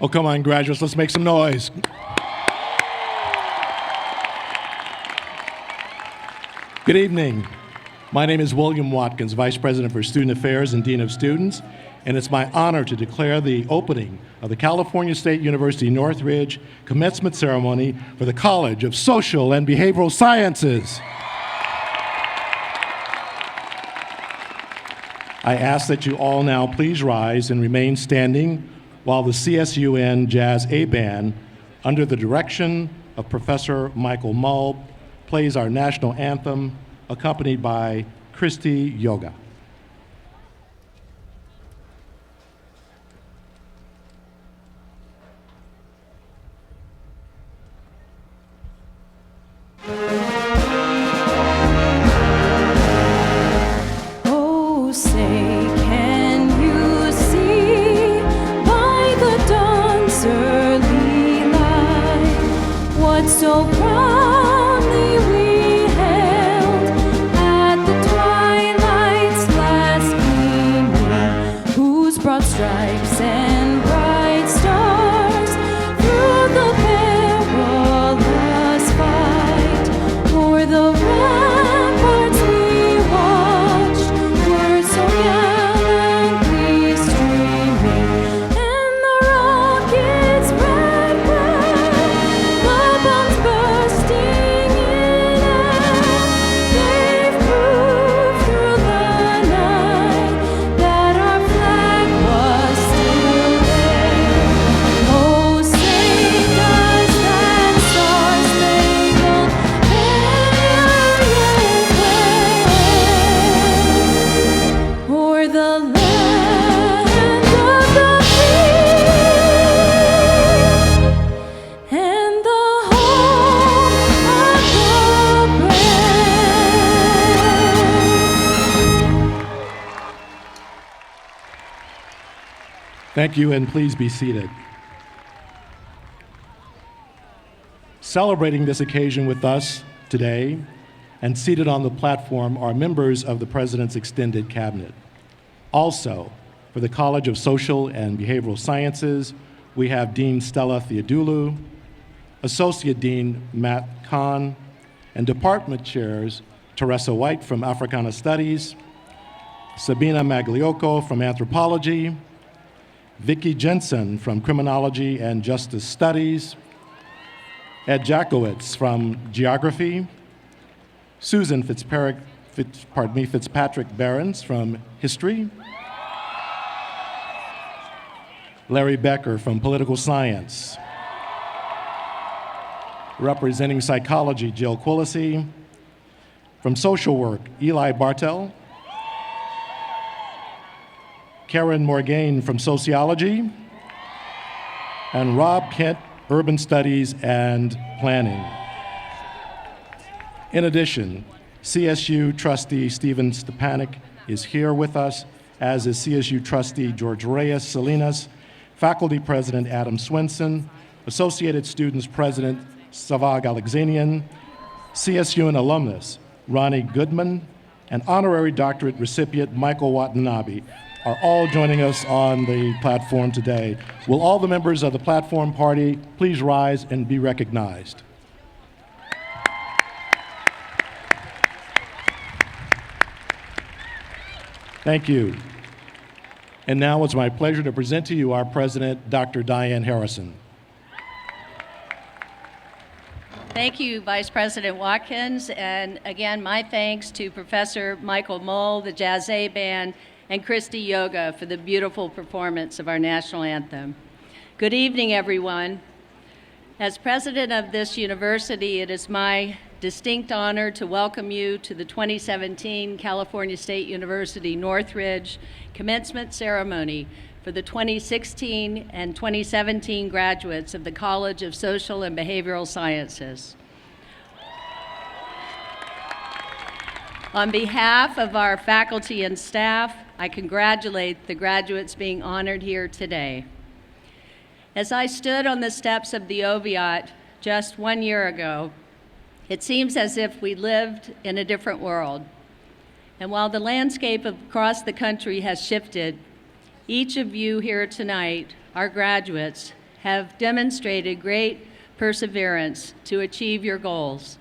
Oh, come on, graduates, let's make some noise. Good evening. My name is William Watkins, Vice President for Student Affairs and Dean of Students, and it's my honor to declare the opening of the California State University Northridge Commencement Ceremony for the College of Social and Behavioral Sciences. I ask that you all now please rise and remain standing while the CSUN Jazz A Band, under the direction of Professor Michael Mull, plays our national anthem, accompanied by Christy Yoga. Oh, say, can you see by the dawn's early light what so proudly we hailed at the twilight's last gleaming, whose broad stripes and bright stars through the perilous fight o'er the ramparts we watched were so gallantly streaming, and the rockets' red glare, the bombs bursting in air, gave proof through the night that our flag was still there. Oh, say does that star-spangled banner yet wave o'er the land of the free and the home of the brave? Thank you, and please be seated. Celebrating this occasion with us today and seated on the platform are members of the President's Extended Cabinet. Also, for the College of Social and Behavioral Sciences, we have Dean Stella Theodulou, Associate Dean Matt Kahn, and Department Chairs Teresa White from Africana Studies, Sabina Magliocco from Anthropology, Vicki Jensen from Criminology and Justice Studies, Ed Jackowitz from Geography, Susan Fitzpatrick Behrens from History, Larry Becker from Political Science, representing Psychology, Jill Quillisi, from Social Work, Eli Bartel, Karen Morgaine from Sociology, and Rob Kent, Urban Studies and Planning. In addition, CSU trustee Stephen Stepanek is here with us, as is CSU trustee George Reyes Salinas, faculty president Adam Swenson, Associated Students president Savag Alexanian, CSUN alumnus Ronnie Goodman, and honorary doctorate recipient Michael Watanabe are all joining us on the platform today. Will all the members of the platform party please rise and be recognized? Thank you. And now it's my pleasure to present to you our president, Dr. Diane Harrison. Thank you, Vice President Watkins, and again, my thanks to Professor Michael Mull, the Jazz A Band, and Christy Yoga for the beautiful performance of our national anthem. Good evening, everyone. As president of this university, it is my distinct honor to welcome you to the 2017 California State University Northridge Commencement Ceremony for the 2016 and 2017 graduates of the College of Social and Behavioral Sciences. On behalf of our faculty and staff, I congratulate the graduates being honored here today. As I stood on the steps of the Oviatt just 1 year ago, it seems as if we lived in a different world. And while the landscape across the country has shifted, each of you here tonight, our graduates, have demonstrated great perseverance to achieve your goals.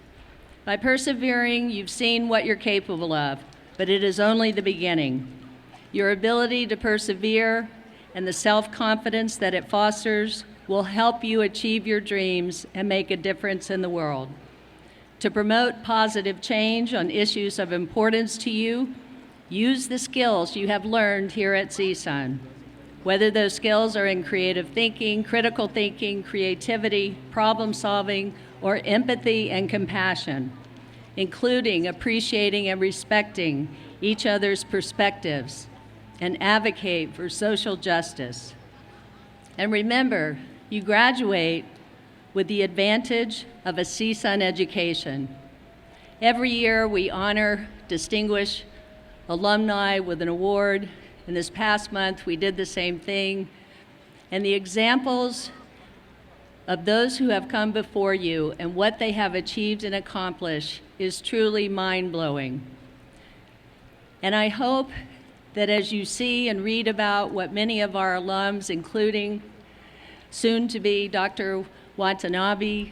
By persevering, you've seen what you're capable of, but it is only the beginning. Your ability to persevere and the self-confidence that it fosters will help you achieve your dreams and make a difference in the world. To promote positive change on issues of importance to you, use the skills you have learned here at CSUN. Whether those skills are in creative thinking, critical thinking, creativity, problem solving, or empathy and compassion, including appreciating and respecting each other's perspectives, and advocate for social justice. And remember, you graduate with the advantage of a CSUN education. Every year we honor distinguished alumni with an award. And this past month, we did the same thing. And the examples of those who have come before you and what they have achieved and accomplished is truly mind-blowing. And I hope that as you see and read about what many of our alums, including soon-to-be Dr. Watanabe,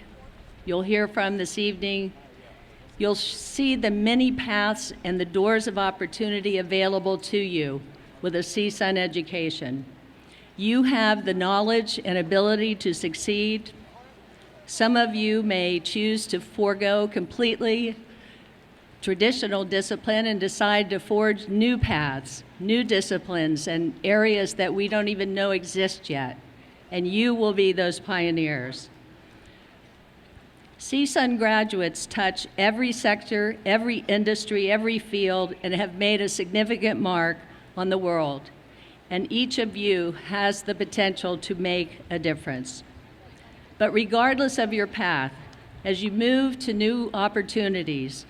you'll hear from this evening, you'll see the many paths and the doors of opportunity available to you with a CSUN education. You have the knowledge and ability to succeed. Some of you may choose to forego completely traditional discipline and decide to forge new paths, new disciplines, and areas that we don't even know exist yet. And you will be those pioneers. CSUN graduates touch every sector, every industry, every field, and have made a significant mark on the world, and each of you has the potential to make a difference. But regardless of your path, as you move to new opportunities,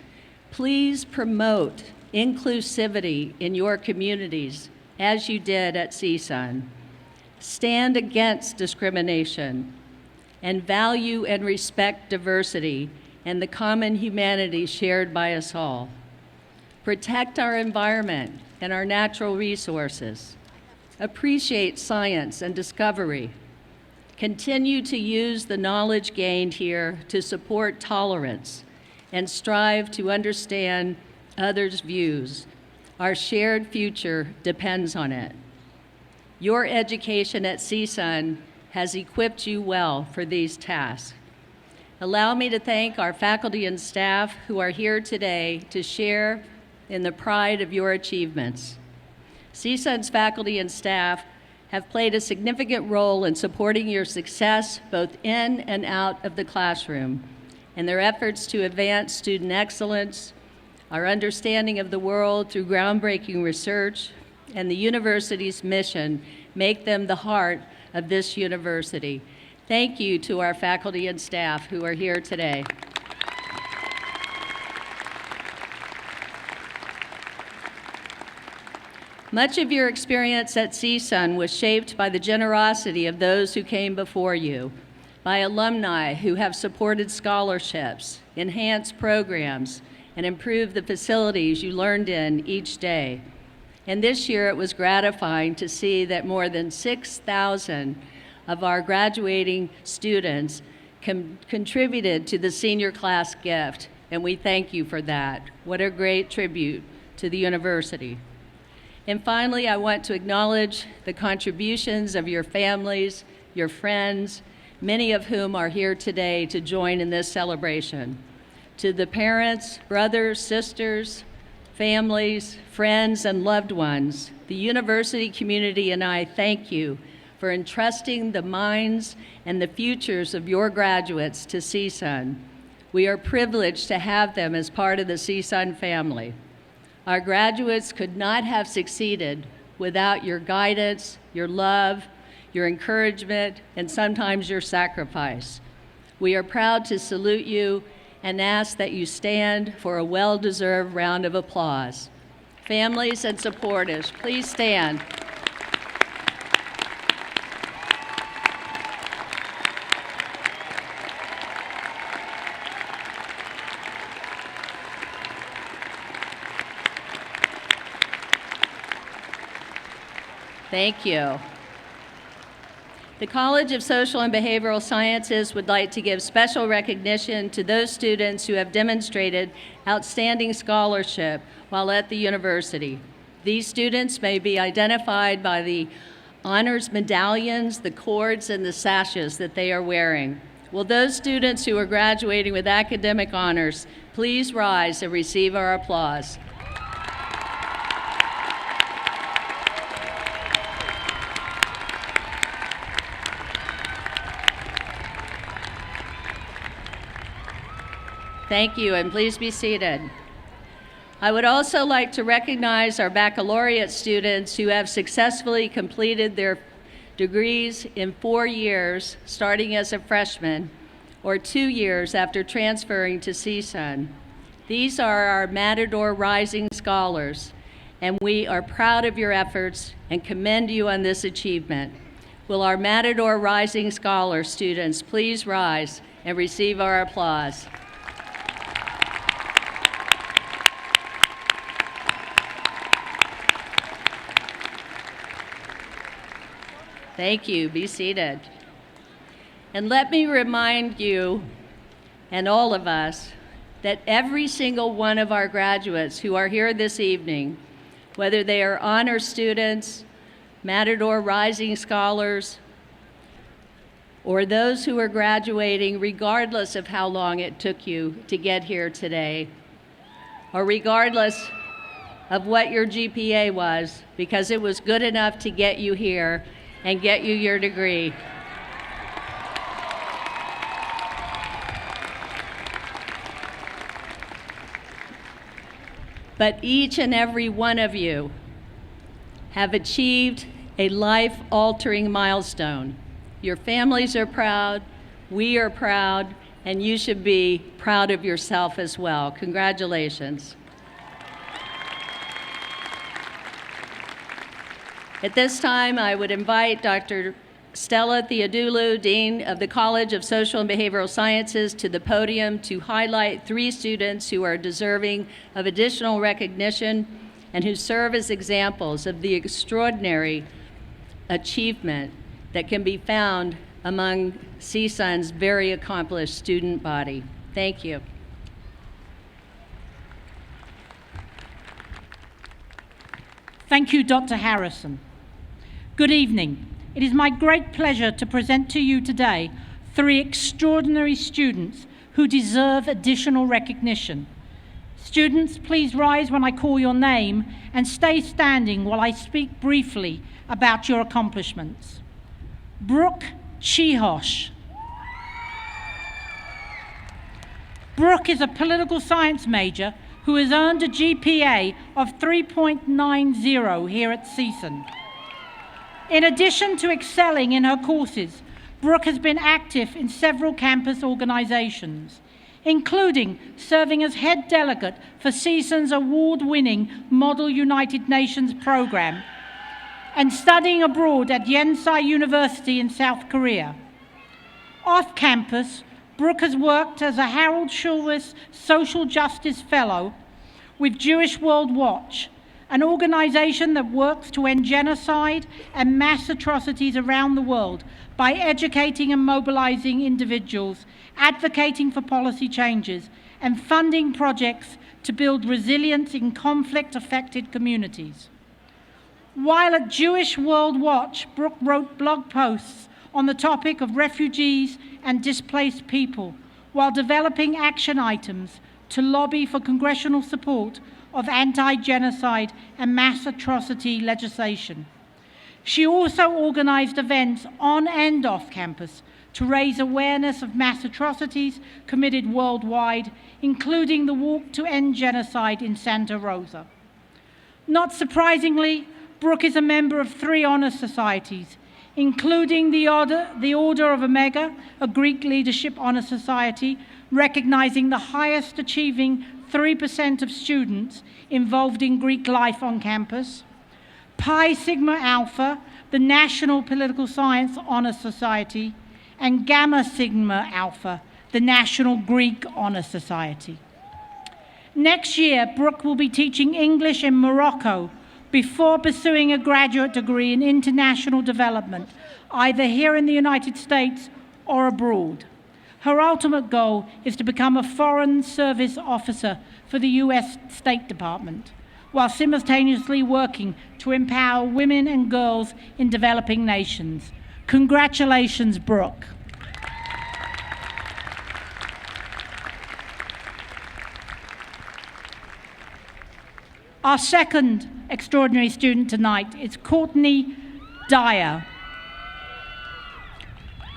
please promote inclusivity in your communities, as you did at CSUN. Stand against discrimination, and value and respect diversity and the common humanity shared by us all. Protect our environment and our natural resources. Appreciate science and discovery. Continue to use the knowledge gained here to support tolerance and strive to understand others' views. Our shared future depends on it. Your education at CSUN has equipped you well for these tasks. Allow me to thank our faculty and staff who are here today to share in the pride of your achievements. CSUN's faculty and staff have played a significant role in supporting your success both in and out of the classroom, and their efforts to advance student excellence, our understanding of the world through groundbreaking research, and the university's mission make them the heart of this university. Thank you to our faculty and staff who are here today. Much of your experience at CSUN was shaped by the generosity of those who came before you, by alumni who have supported scholarships, enhanced programs, and improved the facilities you learned in each day. And this year it was gratifying to see that more than 6,000 of our graduating students contributed to the senior class gift, and we thank you for that. What a great tribute to the university. And finally, I want to acknowledge the contributions of your families, your friends, many of whom are here today to join in this celebration. To the parents, brothers, sisters, families, friends, and loved ones, the university community and I thank you for entrusting the minds and the futures of your graduates to CSUN. We are privileged to have them as part of the CSUN family. Our graduates could not have succeeded without your guidance, your love, your encouragement, and sometimes your sacrifice. We are proud to salute you and ask that you stand for a well-deserved round of applause. Families and supporters, please stand. Thank you. The College of Social and Behavioral Sciences would like to give special recognition to those students who have demonstrated outstanding scholarship while at the university. These students may be identified by the honors medallions, the cords, and the sashes that they are wearing. Will those students who are graduating with academic honors please rise and receive our applause? Thank you, and please be seated. I would also like to recognize our baccalaureate students who have successfully completed their degrees in 4 years, starting as a freshman, or 2 years after transferring to CSUN. These are our Matador Rising Scholars, and we are proud of your efforts and commend you on this achievement. Will our Matador Rising Scholar students please rise and receive our applause? Thank you. Be seated. And let me remind you, and all of us, that every single one of our graduates who are here this evening, whether they are honor students, Matador Rising Scholars, or those who are graduating regardless of how long it took you to get here today, or regardless of what your GPA was, because it was good enough to get you here and get you your degree. But each and every one of you have achieved a life-altering milestone. Your families are proud, we are proud, and you should be proud of yourself as well. Congratulations. At this time, I would invite Dr. Stella Theodulou, Dean of the College of Social and Behavioral Sciences, to the podium to highlight 3 students who are deserving of additional recognition and who serve as examples of the extraordinary achievement that can be found among CSUN's very accomplished student body. Thank you. Thank you, Dr. Harrison. Good evening. It is my great pleasure to present to you today 3 extraordinary students who deserve additional recognition. Students, please rise when I call your name and stay standing while I speak briefly about your accomplishments. Brooke Chihosh. Brooke is a political science major who has earned a GPA of 3.90 here at CSUN. In addition to excelling in her courses, Brooke has been active in several campus organizations, including serving as head delegate for CSUN's award-winning Model United Nations program and studying abroad at Yonsei University in South Korea. Off campus, Brooke has worked as a Harold Shulwis Social Justice Fellow with Jewish World Watch, an organization that works to end genocide and mass atrocities around the world by educating and mobilizing individuals, advocating for policy changes, and funding projects to build resilience in conflict-affected communities. While at Jewish World Watch, Brooke wrote blog posts on the topic of refugees and displaced people, while developing action items to lobby for congressional support of anti-genocide and mass atrocity legislation. She also organized events on and off campus to raise awareness of mass atrocities committed worldwide, including the Walk to End Genocide in Santa Rosa. Not surprisingly, Brooke is a member of 3 honor societies, including the Order of Omega, a Greek leadership honor society, recognizing the highest achieving 3% of students involved in Greek life on campus, Pi Sigma Alpha, the National Political Science Honor Society, and Gamma Sigma Alpha, the National Greek Honor Society. Next year, Brooke will be teaching English in Morocco before pursuing a graduate degree in international development either here in the United States or abroad. Her ultimate goal is to become a Foreign Service officer for the US State Department, while simultaneously working to empower women and girls in developing nations. Congratulations, Brooke. Our second extraordinary student tonight is Courtney Dyer.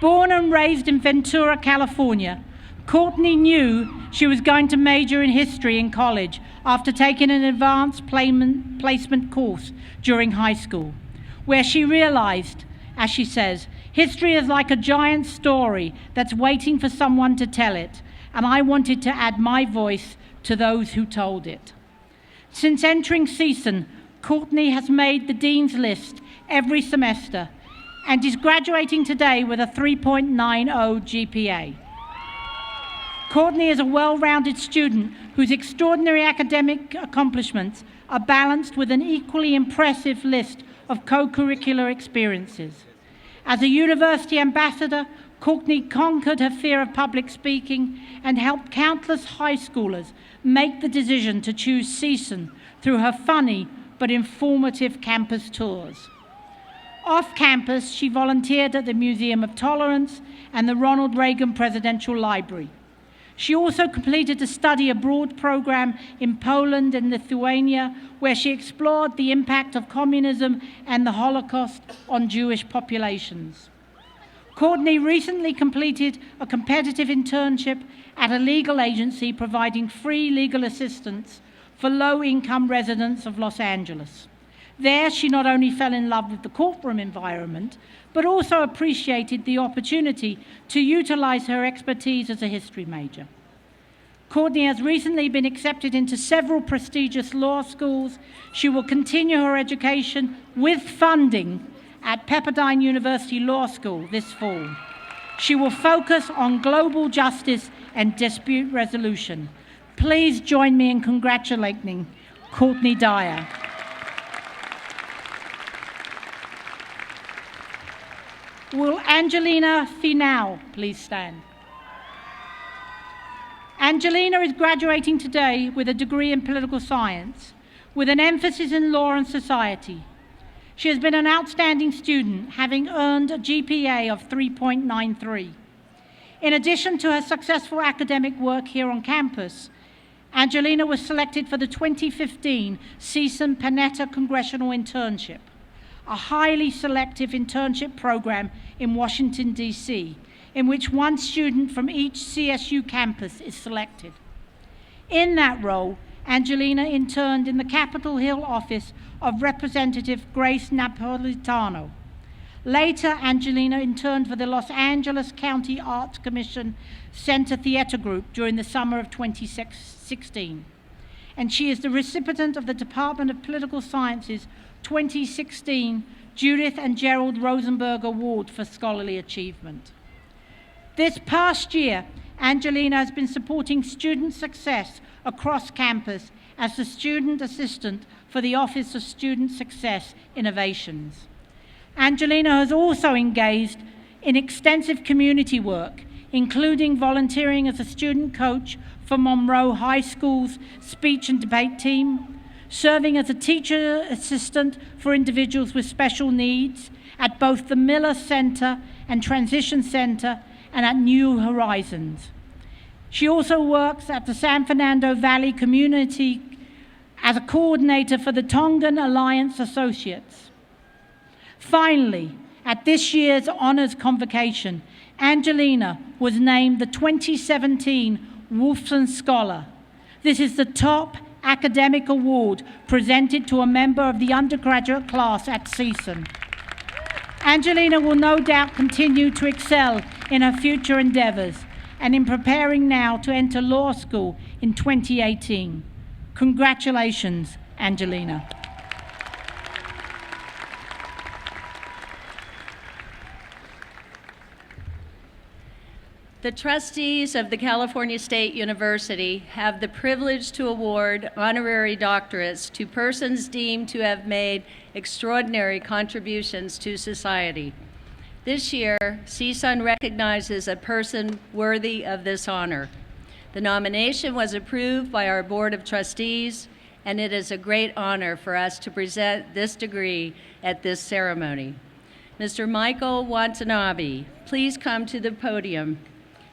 Born and raised in Ventura, California, Courtney knew she was going to major in history in college after taking an advanced placement course during high school, where she realized, as she says, history is like a giant story that's waiting for someone to tell it, and I wanted to add my voice to those who told it. Since entering CSUN, Courtney has made the Dean's List every semester and is graduating today with a 3.90 GPA. Courtney is a well-rounded student whose extraordinary academic accomplishments are balanced with an equally impressive list of co-curricular experiences. As a university ambassador, Courtney conquered her fear of public speaking and helped countless high schoolers make the decision to choose CSUN through her funny but informative campus tours. Off campus, she volunteered at the Museum of Tolerance and the Ronald Reagan Presidential Library. She also completed a study abroad program in Poland and Lithuania, where she explored the impact of communism and the Holocaust on Jewish populations. Courtney recently completed a competitive internship at a legal agency providing free legal assistance for low-income residents of Los Angeles. There, she not only fell in love with the courtroom environment, but also appreciated the opportunity to utilize her expertise as a history major. Courtney has recently been accepted into several prestigious law schools. She will continue her education with funding at Pepperdine University Law School this fall. She will focus on global justice and dispute resolution. Please join me in congratulating Courtney Dyer. Will Angelina Finau please stand? Angelina is graduating today with a degree in political science, with an emphasis in law and society. She has been an outstanding student, having earned a GPA of 3.93. In addition to her successful academic work here on campus, Angelina was selected for the 2015 CSUN Panetta Congressional Internship, a highly selective internship program in Washington, D.C., in which one student from each CSU campus is selected. In that role, Angelina interned in the Capitol Hill office of Representative Grace Napolitano. Later, Angelina interned for the Los Angeles County Arts Commission Center Theater Group during the summer of 2016. And she is the recipient of the Department of Political Sciences 2016 Judith and Gerald Rosenberg Award for Scholarly Achievement. This past year, Angelina has been supporting student success across campus as the student assistant for the Office of Student Success Innovations. Angelina has also engaged in extensive community work, including volunteering as a student coach for Monroe High School's speech and debate team, serving as a teacher assistant for individuals with special needs at both the Miller Center and Transition Center and at New Horizons. She also works at the San Fernando Valley community as a coordinator for the Tongan Alliance Associates. Finally, at this year's honors convocation, Angelina was named the 2017 Wolfson Scholar. This is the top academic award presented to a member of the undergraduate class at CSUN. Angelina will no doubt continue to excel in her future endeavors and in preparing now to enter law school in 2018. Congratulations, Angelina. The trustees of the California State University have the privilege to award honorary doctorates to persons deemed to have made extraordinary contributions to society. This year, CSUN recognizes a person worthy of this honor. The nomination was approved by our Board of Trustees, and it is a great honor for us to present this degree at this ceremony. Mr. Michael Watanabe, please come to the podium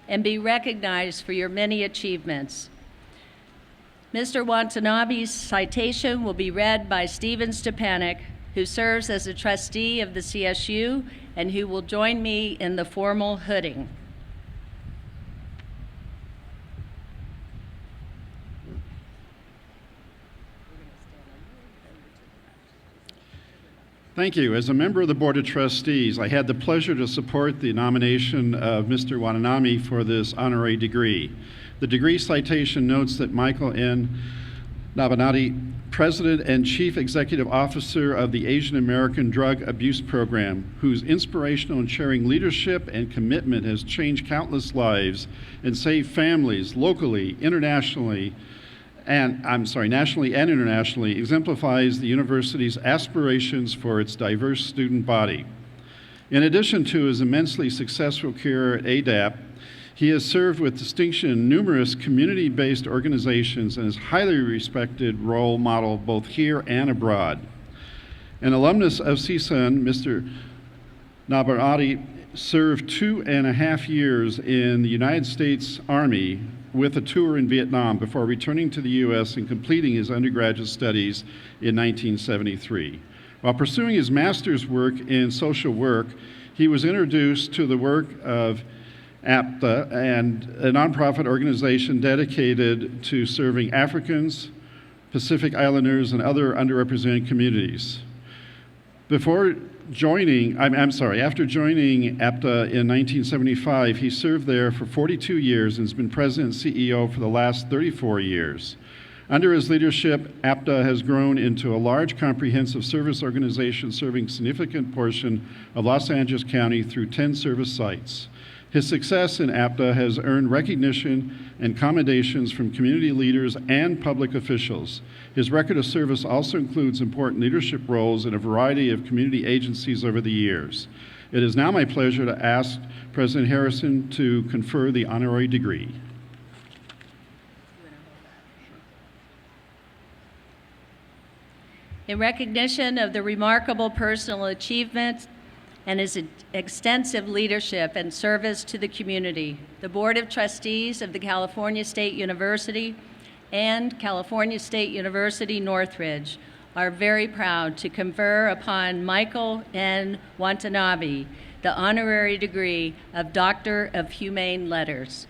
and be recognized for your many achievements. Mr. Watanabe's citation will be read by Stephen Stepanek, who serves as a trustee of the CSU and who will join me in the formal hooding. Thank you. As a member of the Board of Trustees, I had the pleasure to support the nomination of Mr. Watanabe for this honorary degree. The degree citation notes that Michael N. Nabanati, President and Chief Executive Officer of the Asian American Drug Abuse Program, whose inspirational and sharing leadership and commitment has changed countless lives and saved families locally, nationally and internationally, exemplifies the university's aspirations for its diverse student body. In addition to his immensely successful career at ADAP, he has served with distinction in numerous community-based organizations and is highly respected role model both here and abroad. An alumnus of CSUN, Mr. Nabarati served 2.5 years in the United States Army with a tour in Vietnam before returning to the U.S. and completing his undergraduate studies in 1973. While pursuing his master's work in social work, he was introduced to the work of APTA, and a nonprofit organization dedicated to serving Africans, Pacific Islanders, and other underrepresented communities. After joining APTA in 1975, he served there for 42 years and has been president and CEO for the last 34 years. Under his leadership, APTA has grown into a large comprehensive service organization serving a significant portion of Los Angeles County through 10 service sites. His success in APTA has earned recognition and commendations from community leaders and public officials. His record of service also includes important leadership roles in a variety of community agencies over the years. It is now my pleasure to ask President Harrison to confer the honorary degree. In recognition of the remarkable personal achievements and his extensive leadership and service to the community, the Board of Trustees of the California State University and California State University Northridge are very proud to confer upon Michael N. Watanabe the honorary degree of Doctor of Humane Letters.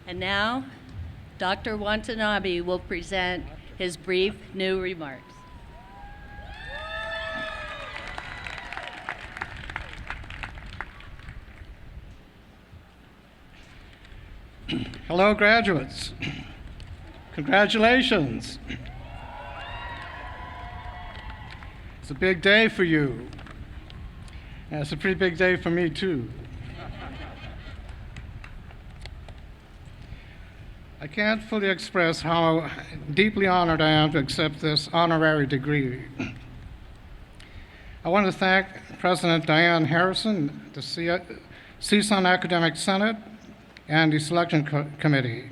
And now, Dr. Watanabe will present his brief new remarks. Hello, graduates. Congratulations. It's a big day for you. And it's a pretty big day for me, too. I can't fully express how deeply honored I am to accept this honorary degree. I want to thank President Diane Harrison, the CSUN Academic Senate, and the Selection Committee.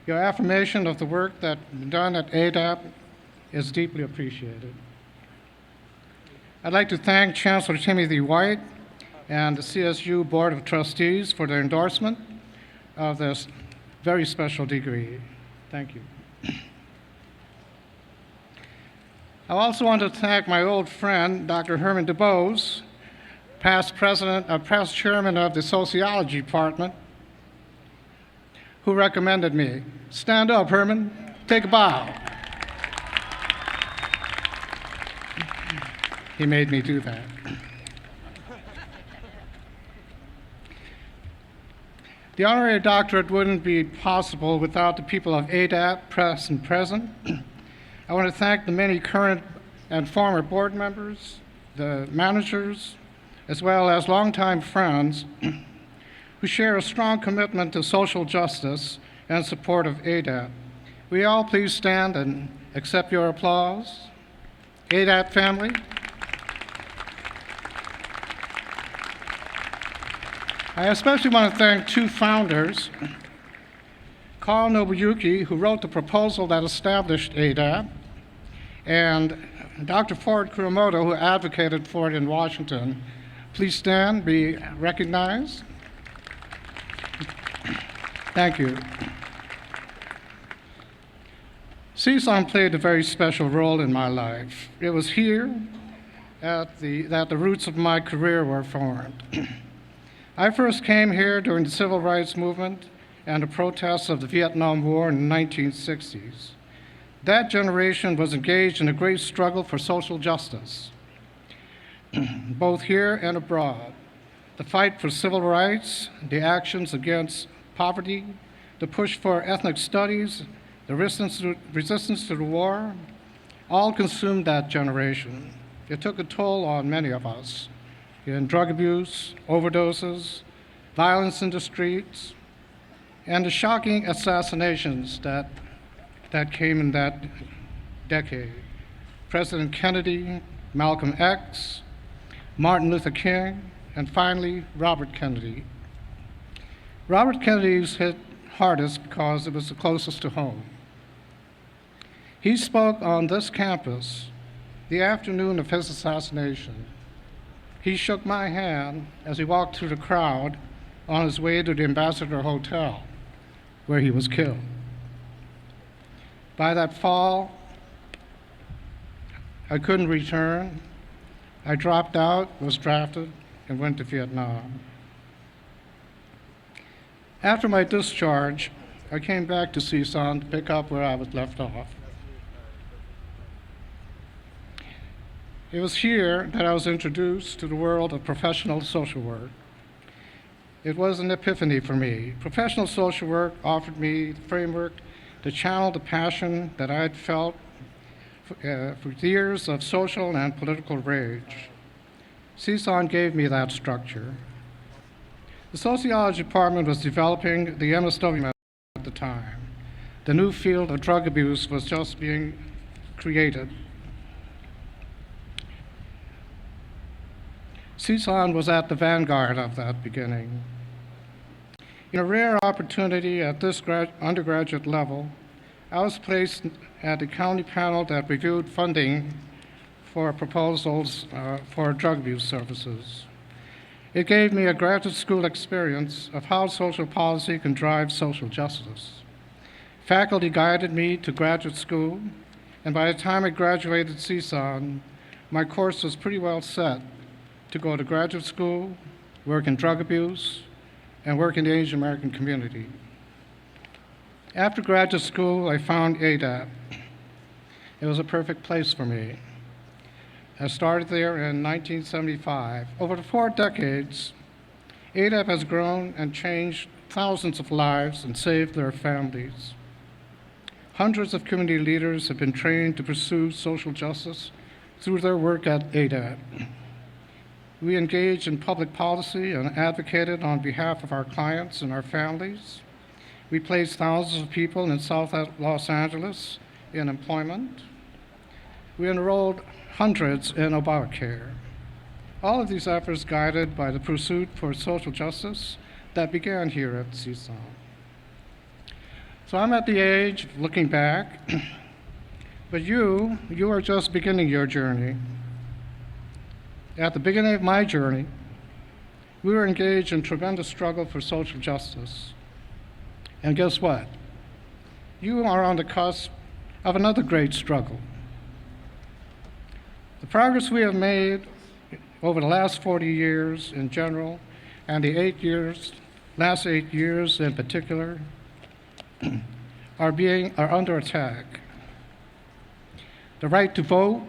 Your affirmation of the work that's done at ADAP is deeply appreciated. I'd like to thank Chancellor Timothy White and the CSU Board of Trustees for their endorsement of this very special degree. Thank you. I also want to thank my old friend, Dr. Herman DeBose, past chairman of the Sociology Department, who recommended me. Stand up, Herman, take a bow. He made me do that. The honorary doctorate wouldn't be possible without the people of ADAP, past and present. I want to thank the many current and former board members, the managers, as well as longtime friends who share a strong commitment to social justice and support of ADAP. Will you all please stand and accept your applause? ADAP family. I especially want to thank two founders, Carl Nobuyuki, who wrote the proposal that established ADAP, and Dr. Ford Kuramoto, who advocated for it in Washington. Please stand, be recognized. Thank you. CSUN played a very special role in my life. It was here that the roots of my career were formed. I first came here during the civil rights movement and the protests of the Vietnam War in the 1960s. That generation was engaged in a great struggle for social justice, both here and abroad. The fight for civil rights, the actions against poverty, the push for ethnic studies, the resistance to the war, all consumed that generation. It took a toll on many of us in drug abuse, overdoses, violence in the streets, and the shocking assassinations that came in that decade. President Kennedy, Malcolm X, Martin Luther King, and finally, Robert Kennedy. Robert Kennedy's hit hardest because it was the closest to home. He spoke on this campus the afternoon of his assassination. He shook my hand as he walked through the crowd on his way to the Ambassador Hotel, where he was killed. By that fall, I couldn't return. I dropped out, was drafted, and went to Vietnam. After my discharge, I came back to CSUN to pick up where I was left off. It was here that I was introduced to the world of professional social work. It was an epiphany for me. Professional social work offered me the framework to channel the passion that I had felt for years of social and political rage. CSUN gave me that structure. The sociology department was developing the MSW method at the time. The new field of drug abuse was just being created. CSUN was at the vanguard of that beginning. In a rare opportunity at this undergraduate level, I was placed at the county panel that reviewed funding for proposals for drug abuse services. It gave me a graduate school experience of how social policy can drive social justice. Faculty guided me to graduate school, and by the time I graduated CSUN, my course was pretty well set to go to graduate school, work in drug abuse, and work in the Asian American community. After graduate school, I found ADAP. It was a perfect place for me. I started there in 1975. Over the 4 decades, ADAP has grown and changed thousands of lives and saved their families. Hundreds of community leaders have been trained to pursue social justice through their work at ADAP. We engaged in public policy and advocated on behalf of our clients and our families. We placed thousands of people in South Los Angeles in employment. We enrolled hundreds in Obamacare. All of these efforts guided by the pursuit for social justice that began here at CSUN. So I'm at the age of looking back, but you are just beginning your journey. At the beginning of my journey, we were engaged in tremendous struggle for social justice. And guess what? You are on the cusp of another great struggle. The progress we have made over the last 40 years in general, and the last 8 years in particular, are under attack. The right to vote,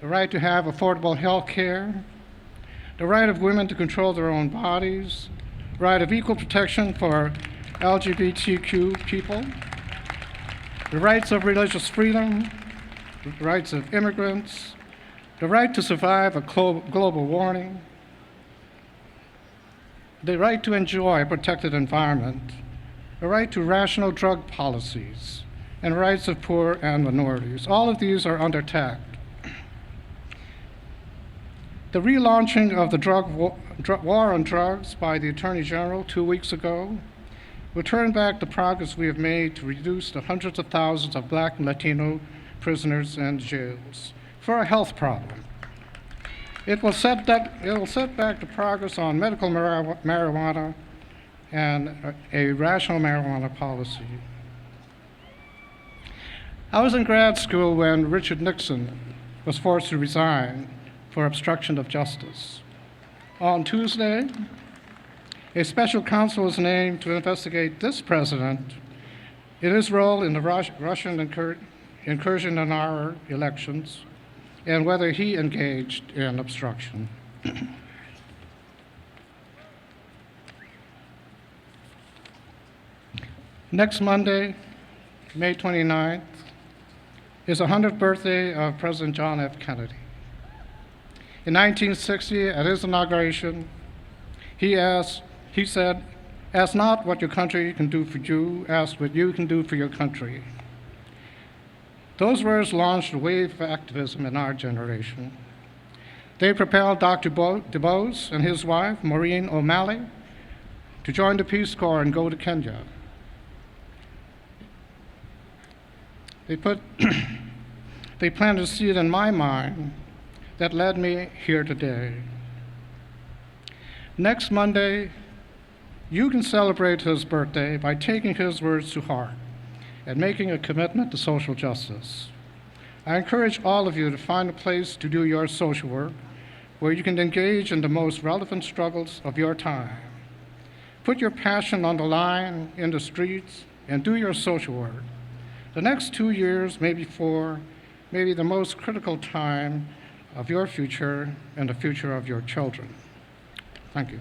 the right to have affordable health care, the right of women to control their own bodies, right of equal protection for LGBTQ people, the rights of religious freedom, the rights of immigrants, the right to survive a global warming, the right to enjoy a protected environment, the right to rational drug policies, and rights of poor and minorities. All of these are under attack. The relaunching of the war on drugs by the Attorney General 2 weeks ago will turn back the progress we have made to reduce the hundreds of thousands of Black and Latino prisoners in jails for a health problem. It will set back the progress on medical marijuana and a rational marijuana policy. I was in grad school when Richard Nixon was forced to resign for obstruction of justice. On Tuesday, a special counsel was named to investigate this president in his role in the Russian incursion in our elections and whether he engaged in obstruction. Next Monday, May 29th, is the 100th birthday of President John F. Kennedy. In 1960, at his inauguration, he said, "Ask not what your country can do for you, ask what you can do for your country." Those words launched a wave of activism in our generation. They propelled Dr. Du Bois and his wife, Maureen O'Malley, to join the Peace Corps and go to Kenya. They planted a seed in my mind that led me here today. Next Monday, you can celebrate his birthday by taking his words to heart and making a commitment to social justice. I encourage all of you to find a place to do your social work where you can engage in the most relevant struggles of your time. Put your passion on the line in the streets and do your social work. The next 2 years, maybe 4, may be the most critical time of your future and the future of your children. Thank you.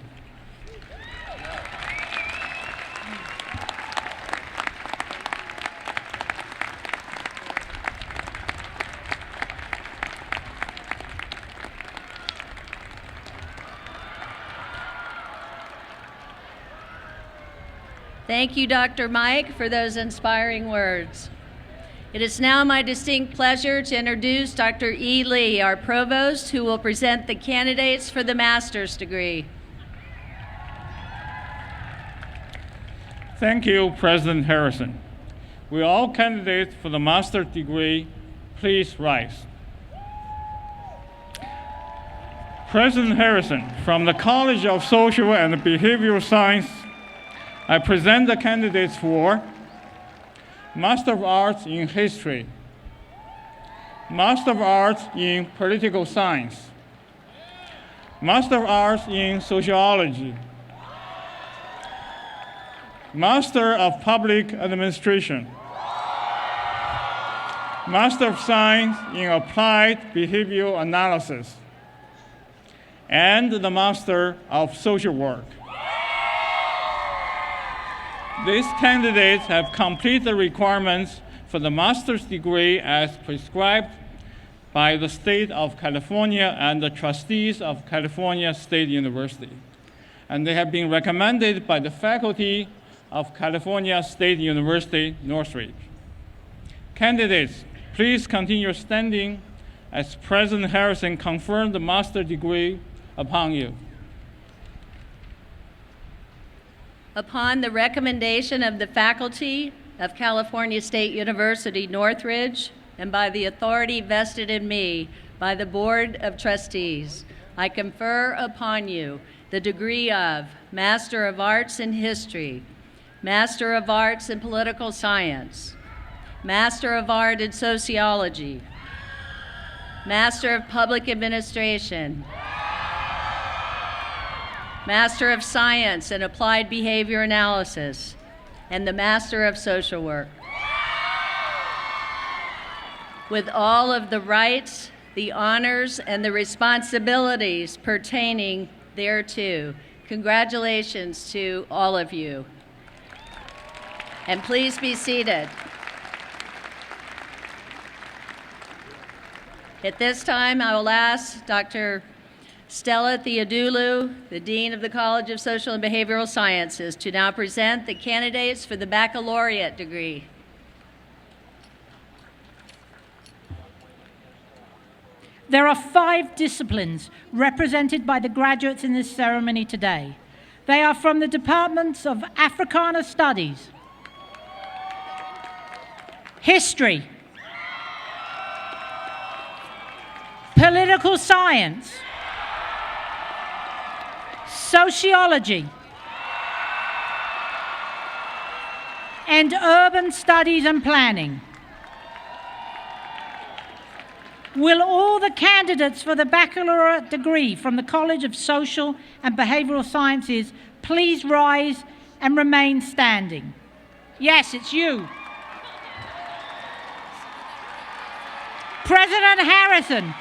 Thank you, Dr. Mike, for those inspiring words. It is now my distinct pleasure to introduce Dr. E. Lee, our provost, who will present the candidates for the master's degree. Thank you, President Harrison. Will all candidates for the master's degree please rise? President Harrison, from the College of Social and Behavioral Science, I present the candidates for Master of Arts in History, Master of Arts in Political Science, Master of Arts in Sociology, Master of Public Administration, Master of Science in Applied Behavioral Analysis, and the Master of Social Work. These candidates have completed the requirements for the master's degree as prescribed by the state of California and the trustees of California State University. And they have been recommended by the faculty of California State University, Northridge. Candidates, please continue standing as President Harrison confirmed the master's degree upon you. Upon the recommendation of the faculty of California State University, Northridge, and by the authority vested in me by the Board of Trustees, I confer upon you the degree of Master of Arts in History, Master of Arts in Political Science, Master of Art in Sociology, Master of Public Administration, Master of Science in Applied Behavior Analysis, and the Master of Social Work. With all of the rights, the honors, and the responsibilities pertaining thereto, Congratulations to all of you. And please be seated. At this time, I will ask Dr. Stella Theodulou, the Dean of the College of Social and Behavioral Sciences, to now present the candidates for the baccalaureate degree. There are 5 disciplines represented by the graduates in this ceremony today. They are from the departments of Africana Studies, History, Political Science, Sociology, and Urban Studies and Planning. Will all the candidates for the baccalaureate degree from the College of Social and Behavioral Sciences please rise and remain standing? Yes, it's you. President Harrison,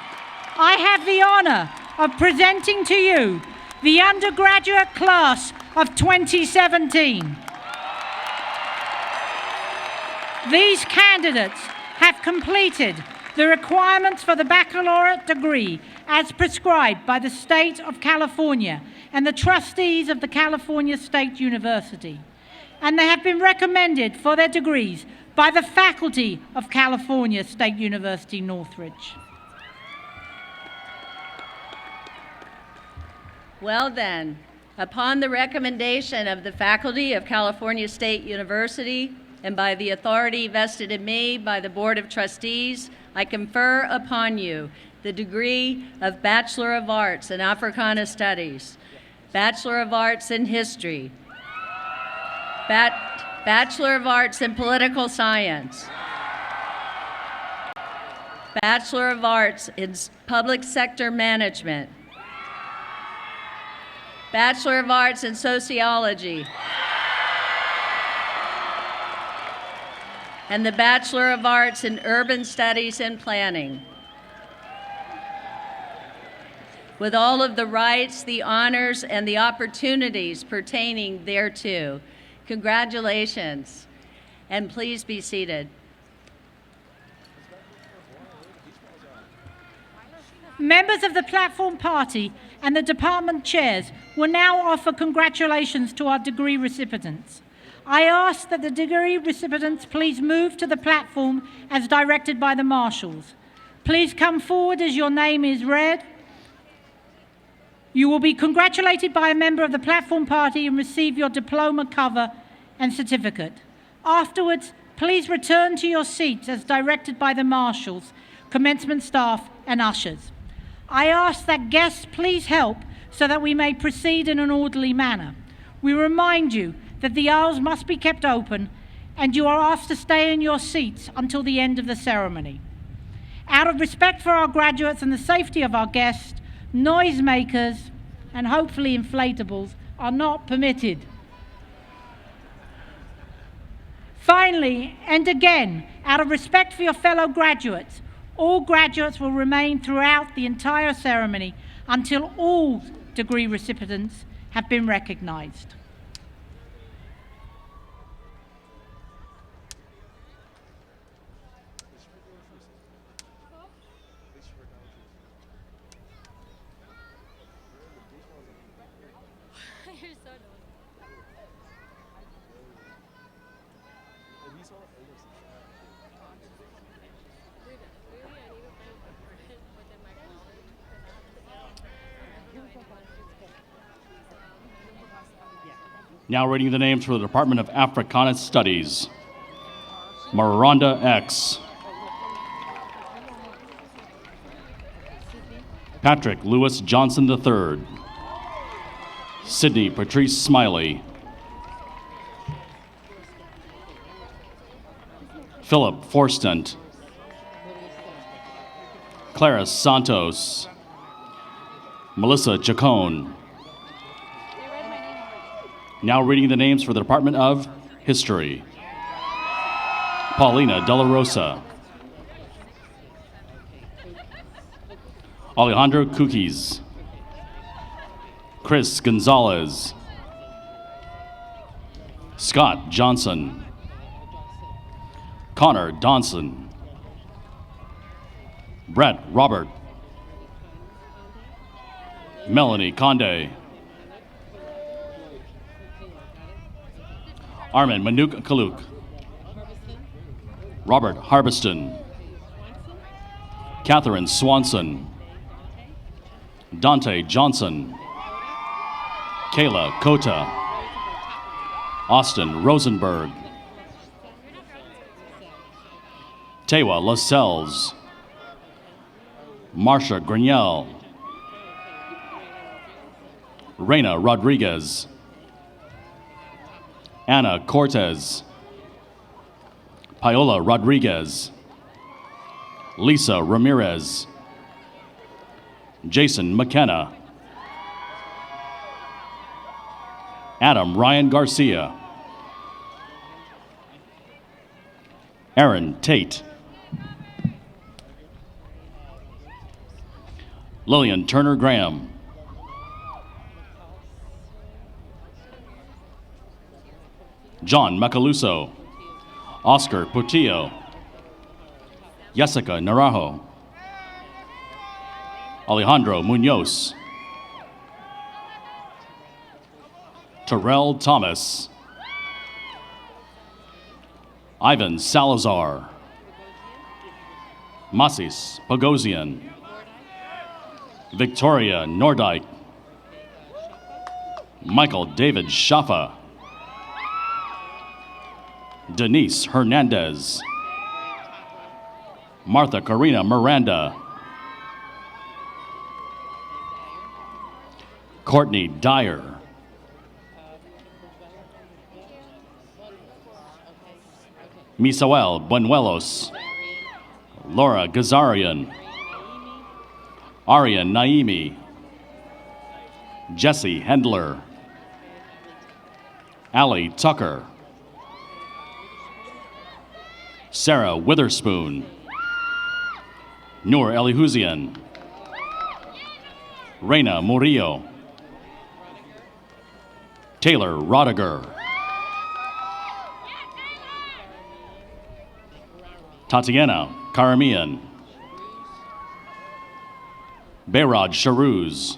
I have the honor of presenting to you the undergraduate class of 2017. These candidates have completed the requirements for the baccalaureate degree as prescribed by the State of California and the trustees of the California State University. And they have been recommended for their degrees by the faculty of California State University, Northridge. Well then, upon the recommendation of the faculty of California State University and by the authority vested in me by the Board of Trustees, I confer upon you the degree of Bachelor of Arts in Africana Studies, Bachelor of Arts in History, Bachelor of Arts in Political Science, Bachelor of Arts in Public Sector Management, Bachelor of Arts in Sociology, and the Bachelor of Arts in Urban Studies and Planning. With all of the rights, the honors, and the opportunities pertaining thereto. Congratulations, and please be seated. Members of the platform party and the department chairs will now offer congratulations to our degree recipients. I ask that the degree recipients please move to the platform as directed by the marshals. Please come forward as your name is read. You will be congratulated by a member of the platform party and receive your diploma cover and certificate. Afterwards, please return to your seats as directed by the marshals, commencement staff, and ushers. I ask that guests please help so that we may proceed in an orderly manner. We remind you that the aisles must be kept open and you are asked to stay in your seats until the end of the ceremony. Out of respect for our graduates and the safety of our guests, noisemakers and hopefully inflatables are not permitted. Finally, and again, out of respect for your fellow graduates, all graduates will remain throughout the entire ceremony until all degree recipients have been recognized. Now reading the names for the Department of Africana Studies. Miranda X. Patrick Lewis Johnson III. Sydney Patrice Smiley. Philip Forstent. Clarice Santos. Melissa Chacon. Now reading the names for the Department of History. Paulina De La Rosa. Alejandro Cookies. Chris Gonzalez. Scott Johnson. Connor Donson. Brett Robert. Melanie Conde. Armin Manuk Kaluk. Robert Harbiston. Catherine Swanson. Dante Johnson. Kayla Kota. Austin Rosenberg. Tewa Lascelles. Marsha Grignell. Reina Rodriguez. Anna Cortez. Paola Rodriguez. Lisa Ramirez. Jason McKenna. Adam Ryan Garcia. Aaron Tate. Lillian Turner Graham. John Macaluso. Oscar Putillo. Jessica Narajo. Alejandro Munoz. Terrell Thomas. Ivan Salazar. Masis Pogosian. Victoria Nordyke. Michael David Schaffa. Denise Hernandez. Martha Karina Miranda. Courtney Dyer. Misael Buenuelos. Laura Gazarian. Arian Naimi. Jesse Hendler. Allie Tucker. Sarah Witherspoon. Noor Elihuzian. Reina Murillo. Taylor Rodiger. Tatiana Karamian. Behrad Sharuz.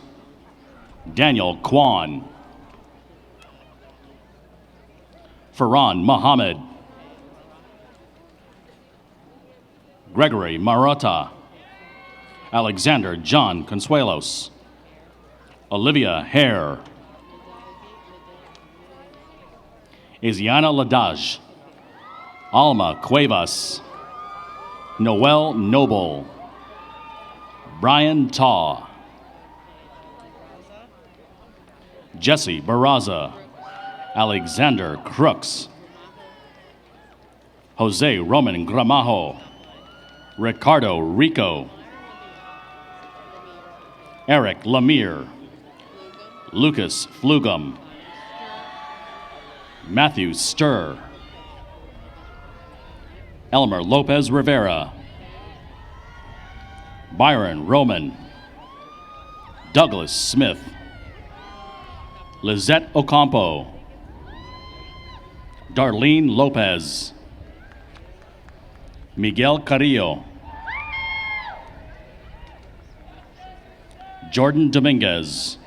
Daniel Kwan. Farhan Mohammed. Gregory Marotta. Alexander John Consuelos. Olivia Hare. Isiana Ladage. Alma Cuevas. Noel Noble. Brian Taw. Jesse Barraza. Alexander Crooks. Jose Roman Gramajo. Ricardo Rico. Eric Lemire. Lucas Flugum. Matthew Sturr. Elmer Lopez Rivera. Byron Roman. Douglas Smith. Lizette Ocampo. Darlene Lopez. Miguel Carrillo. Jordan Dominguez.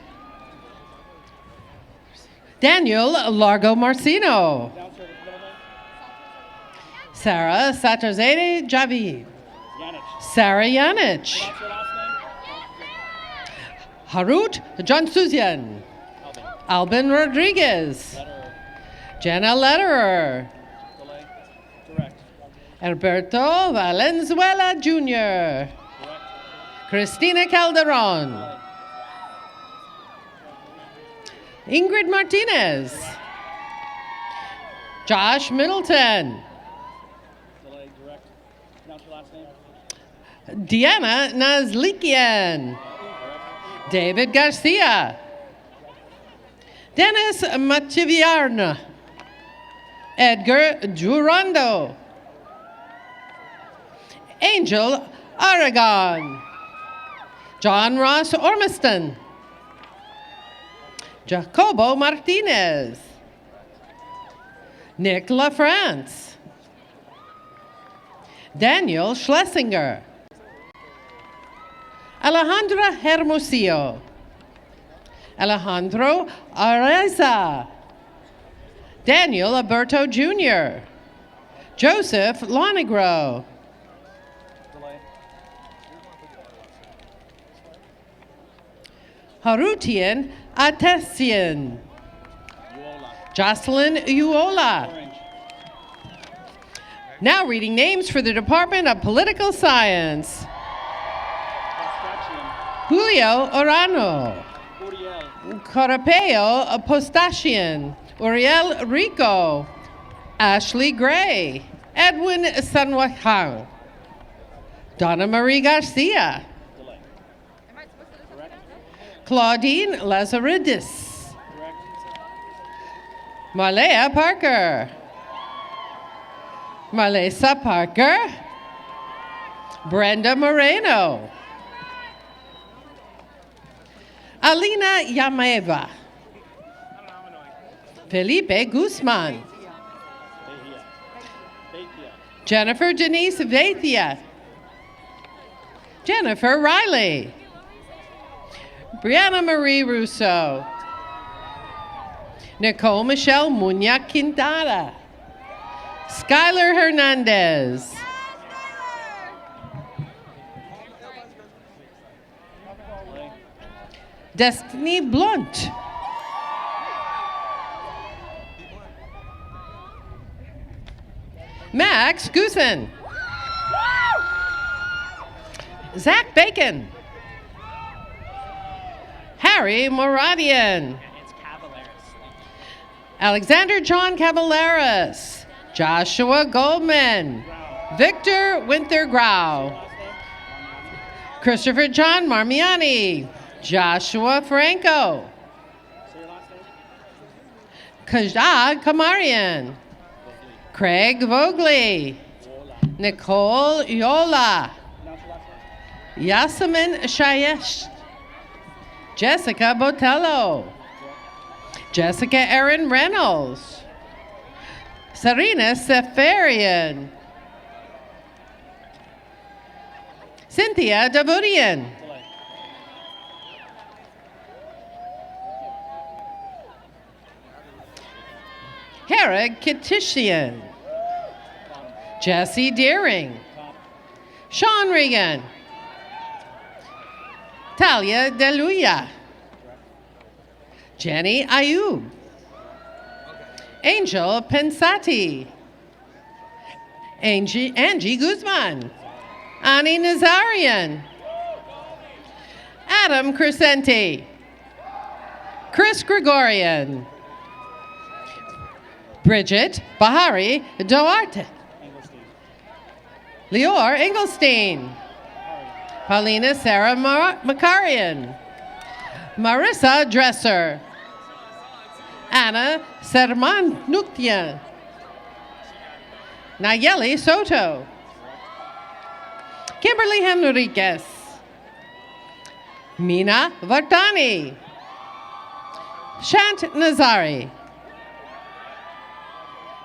Daniel Largo Marcino. Sarah Satozade Javi. Sarah Yanich. Harut Johnsuzian. Albin Rodriguez. Jenna Lederer. Alberto Valenzuela Jr. Cristina Calderon. Ingrid Martinez. Josh Middleton. Deanna Nazlikian. David Garcia. Dennis Mativiarna. Edgar Durando. Angel Aragon. John Ross Ormiston. Jacobo Martinez. Nick LaFrance. Daniel Schlesinger. Alejandra Hermosillo. Alejandro Areza. Daniel Alberto Jr. Joseph Lonegro. Harutian Atessian. Jocelyn Uola. Now reading names for the Department of Political Science. Julio Orano. Corapeo Postachian. Uriel Rico. Ashley Gray. Edwin Sanwahang. Donna Marie Garcia. Claudine Lazaridis. Marlea Parker. Marlesa Parker. Brenda Moreno. Alina Yameva. Felipe Guzman. Jennifer Denise Vaithia. Jennifer Riley. Brianna Marie Russo. Nicole Michelle Muña Quintana. Skylar Hernandez. Destiny Blunt. Max Goosen. Zach Bacon. Harry Moradian. Alexander John Cavaleras. Joshua Goldman. Victor Winther Grau. Christopher John Marmiani. Joshua Franco. Kajda Kamarian. Craig Vogley. Nicole Yola. Yasemin Shayesh. Jessica Botello. Jessica Erin Reynolds. Serena Sefarian. Cynthia Davutian. Herrick Kitishian. Jesse Deering. Sean Regan. Talia Deluya. Jenny Ayub. Angel Pensati. Angie Guzman. Ani Nazarian. Adam Crescenti. Chris Gregorian. Bridget Bahari Duarte. Lior Engelstein. Paulina Sarah Makarian. Marissa Dresser. Anna Serman Nuktian. Nayeli Soto. Kimberly Henriquez. Mina Vartani. Shant Nazari.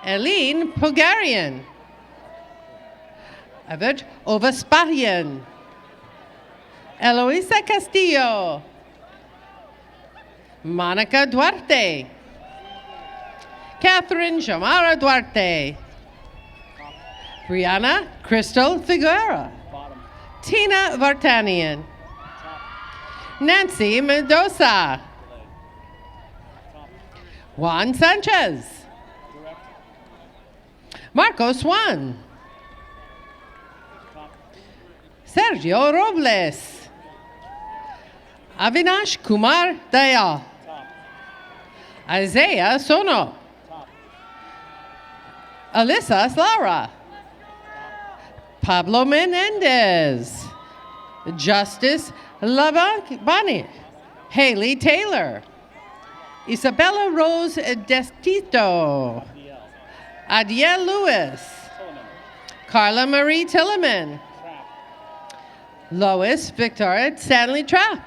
Eileen Pogarian. Avid Ovasparian. Eloisa Castillo. Monica Duarte. Catherine Shamara Duarte. Brianna Crystal Figuera. Tina Vartanian. Nancy Mendoza. Juan Sanchez. Marco Swan. Sergio Robles. Avinash Kumar Dayal. Isaiah Sono. Alyssa Slara. Pablo Menendez. Justice Lavani. Haley Taylor. Isabella Rose Destito. Adiel Lewis. Carla Marie Tilleman. Lois Victoria Stanley Trapp.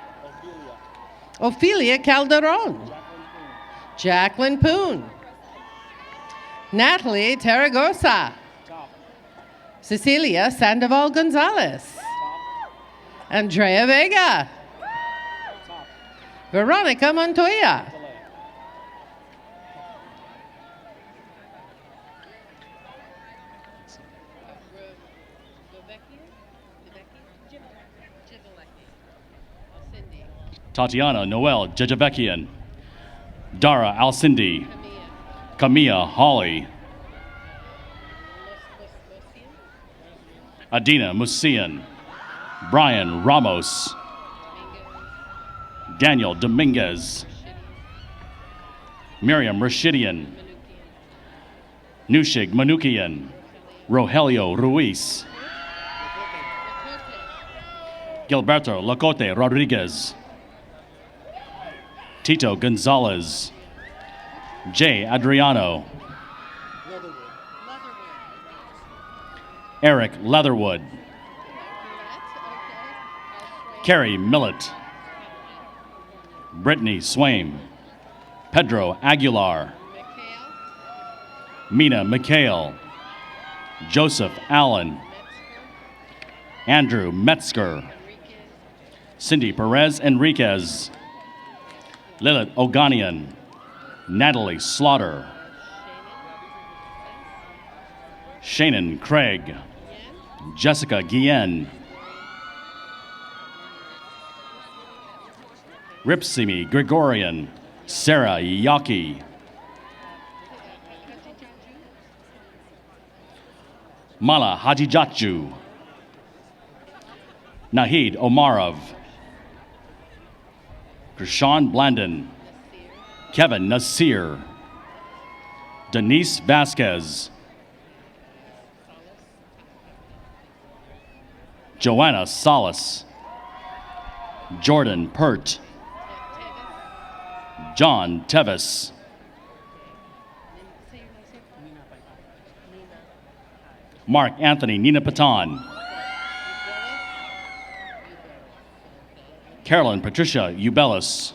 Ophelia Calderon. Jacqueline Poon. Natalie Terragosa. Cecilia Sandoval Gonzalez. Andrea Vega. Veronica Montoya. Tatiana Noel Jejevekian, Dara Alcindi, Camilla Hawley, Adina Musian, Brian Ramos, Daniel Dominguez, Miriam Rashidian, Nushig Manukian, Rogelio Ruiz, Gilberto Lacote Rodriguez, Tito Gonzalez, Jay Adriano, Eric Leatherwood, Carrie Millett, Brittany Swaim, Pedro Aguilar, Mina McHale, Joseph Allen, Andrew Metzger, Cindy Perez Enriquez, Lilith Oganian, Natalie Slaughter, Shannon Craig, Jessica Guillen, Ripsimi Gregorian, Sarah Yaki, Mala Hajijaju, Nahid Omarov, Krishan Blandon, Kevin Nasir, Denise Vasquez, Joanna Salas, Jordan Pert, John Tevis, Mark Anthony Nina Patan, Carolyn Patricia Ubelis,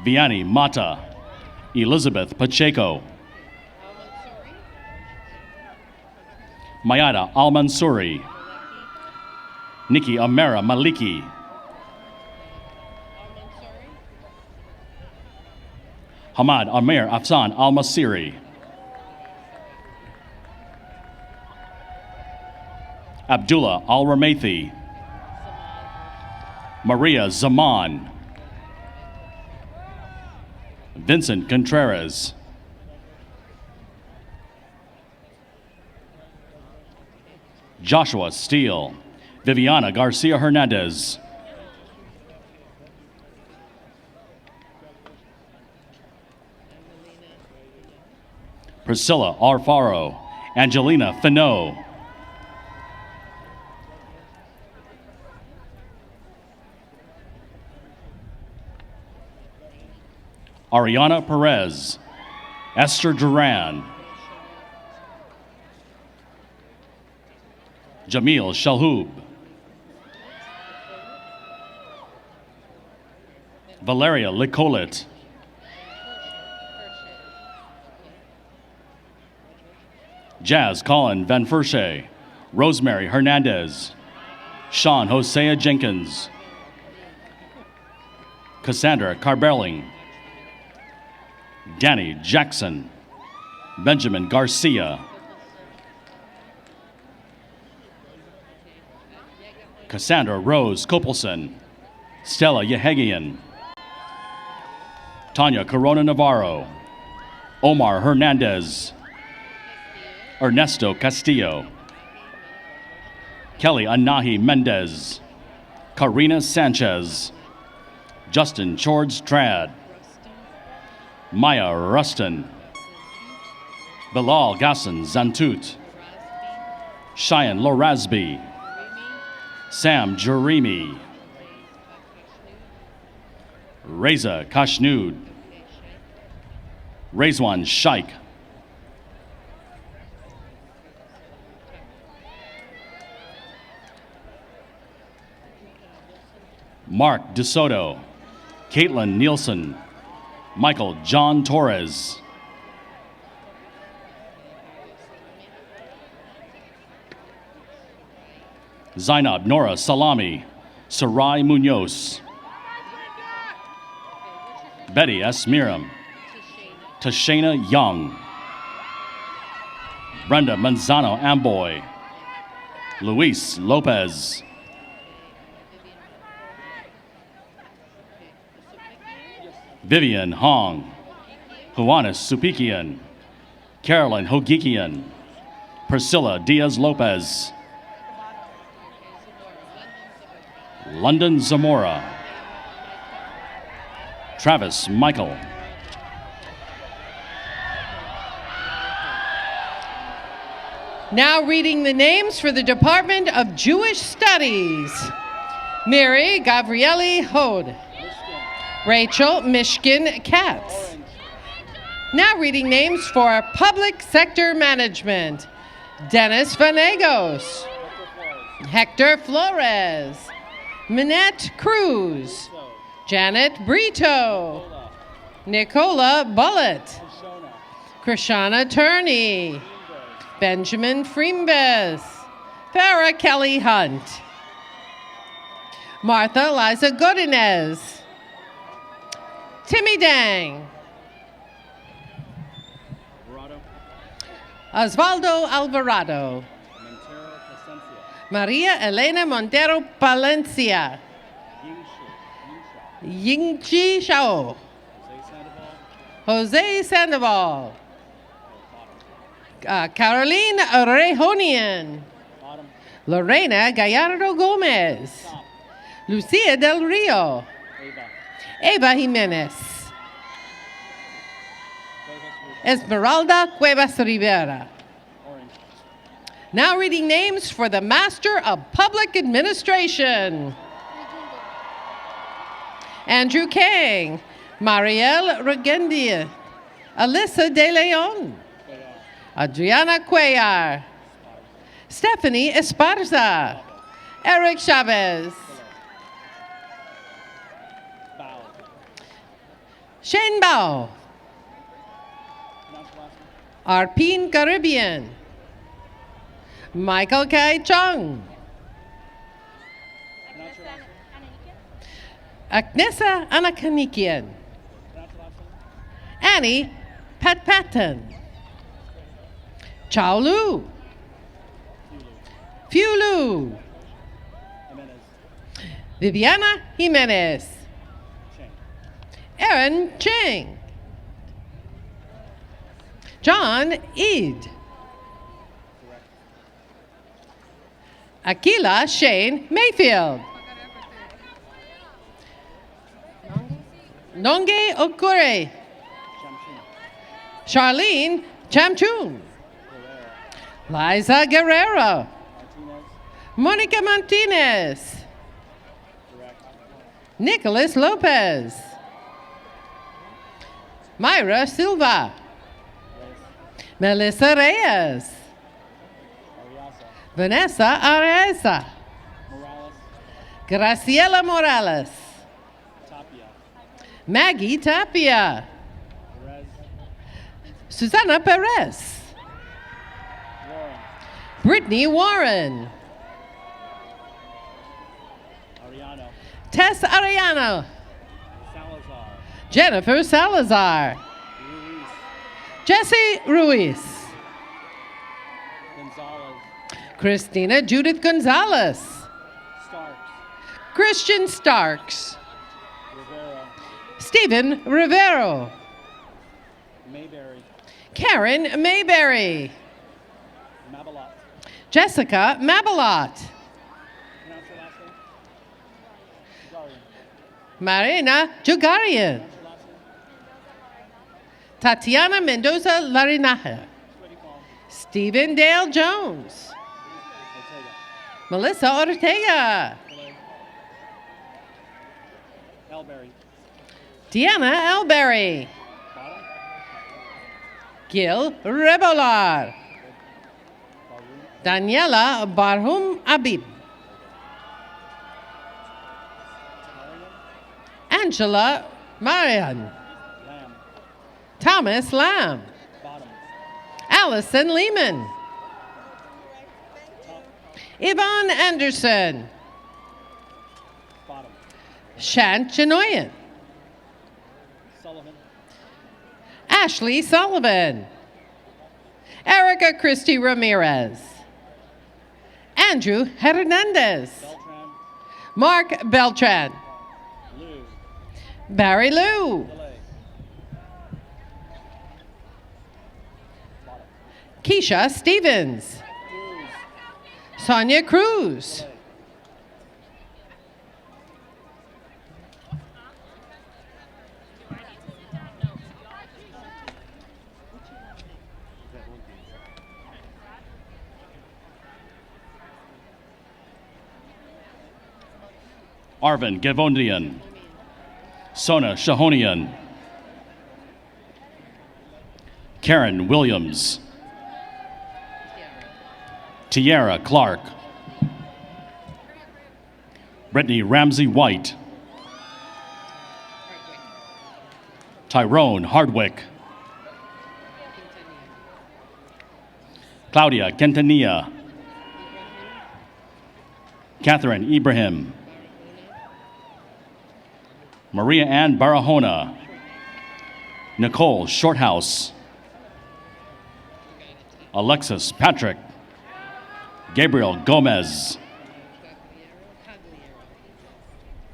Vianney Mata, Elizabeth Pacheco, Mayada Al-Mansuri, Nikki Amera Maliki, Hamad Amir Afsan Al-Masiri, Abdullah Al-Ramathi, Maria Zaman, Vincent Contreras, Joshua Steele, Viviana Garcia Hernandez, Priscilla Arfaro, Angelina Finot, Ariana Perez, Esther Duran, Jamil Shalhoub, Valeria Licolit, Jazz Colin Van Fursche, Rosemary Hernandez, Sean Hosea Jenkins, Cassandra Carberling, Danny Jackson, Benjamin Garcia, Cassandra Rose Kopelson, Stella Yehegian, Tanya Corona Navarro, Omar Hernandez, Ernesto Castillo, Kelly Anahi Mendez, Karina Sanchez, Justin George Trad, Maya Rustin, Bilal Gassan Zantut, Cheyenne Lorazbi, Sam Jarimi, Reza Kashnood, Rezwan Shaikh, Mark DeSoto, Caitlin Nielsen, Michael John Torres. Zainab Nora Salami, Sarai Munoz. Betty S. Miram, Tashana Young. Brenda Manzano Amboy, Luis Lopez. Vivian Hong, Juanis Supikian, Carolyn Hogikian, Priscilla Diaz Lopez, London Zamora, Travis Michael. Now reading the names for the Department of Jewish Studies. Mary Gabrielle Hode. Rachel Mishkin Katz. Now reading names for Public Sector Management. Dennis Vanegos. Hector Flores. Minette Cruz. Janet Brito. Nicola Bullitt. Krishana Turney. Benjamin Freembeth. Farah Kelly Hunt. Martha Liza Godinez. Timmy Dang. Osvaldo Alvarado. Maria Elena Montero Palencia. Yingchi Shao. Jose Sandoval. Caroline Rejonian. Lorena Gallardo Gomez. Lucia Del Rio. Eva Jimenez. Esmeralda Cuevas Rivera. Now reading names for the Master of Public Administration. Andrew Kang, Marielle Regendia, Alyssa De Leon, Adriana Cuellar, Stephanie Esparza, Eric Chavez, Shane Bao, Arpine Caribbean, Michael Kai Chung, Agnesa Anakanikian, Annie Patpatan, Chao Lu, Fiulu, Viviana Jimenez, Aaron Cheng, John Eid, Akila Shane Mayfield, Nonge Okure, Charlene Chamchun, Liza Guerrero, Monica Martinez, Nicholas Lopez, Myra Silva, Melissa Reyes, Vanessa Areza, Graciela Morales, Maggie Tapia, Susana Perez, Brittany Warren, Tess Ariano, Jennifer Salazar, Jesse Ruiz, Christina Judith Gonzalez, Christian Starks, Stephen Rivero, Karen Mayberry, Jessica Mabalot, Marina Jugarian, Tatiana Mendoza Larinaja, Stephen Dale Jones, Melissa Ortega, Deanna Elberry, Gil Rebolar, Daniela Barhum Abib, Angela Marian, Thomas Lamb. Allison Lehman. Yvonne Anderson. Shant Janoyan. Ashley Sullivan. Erica Christie Ramirez. Andrew Hernandez. Mark Beltran. Barry Liu. Keisha Stevens. Sonia Cruz. Arvin Gavondian. Sona Shahonian. Karen Williams. Tiara Clark. Brittany Ramsey White. Tyrone Hardwick. Claudia Quintanilla. Catherine Ibrahim. Maria Ann Barahona. Nicole Shorthouse. Alexis Patrick. Gabriel Gomez.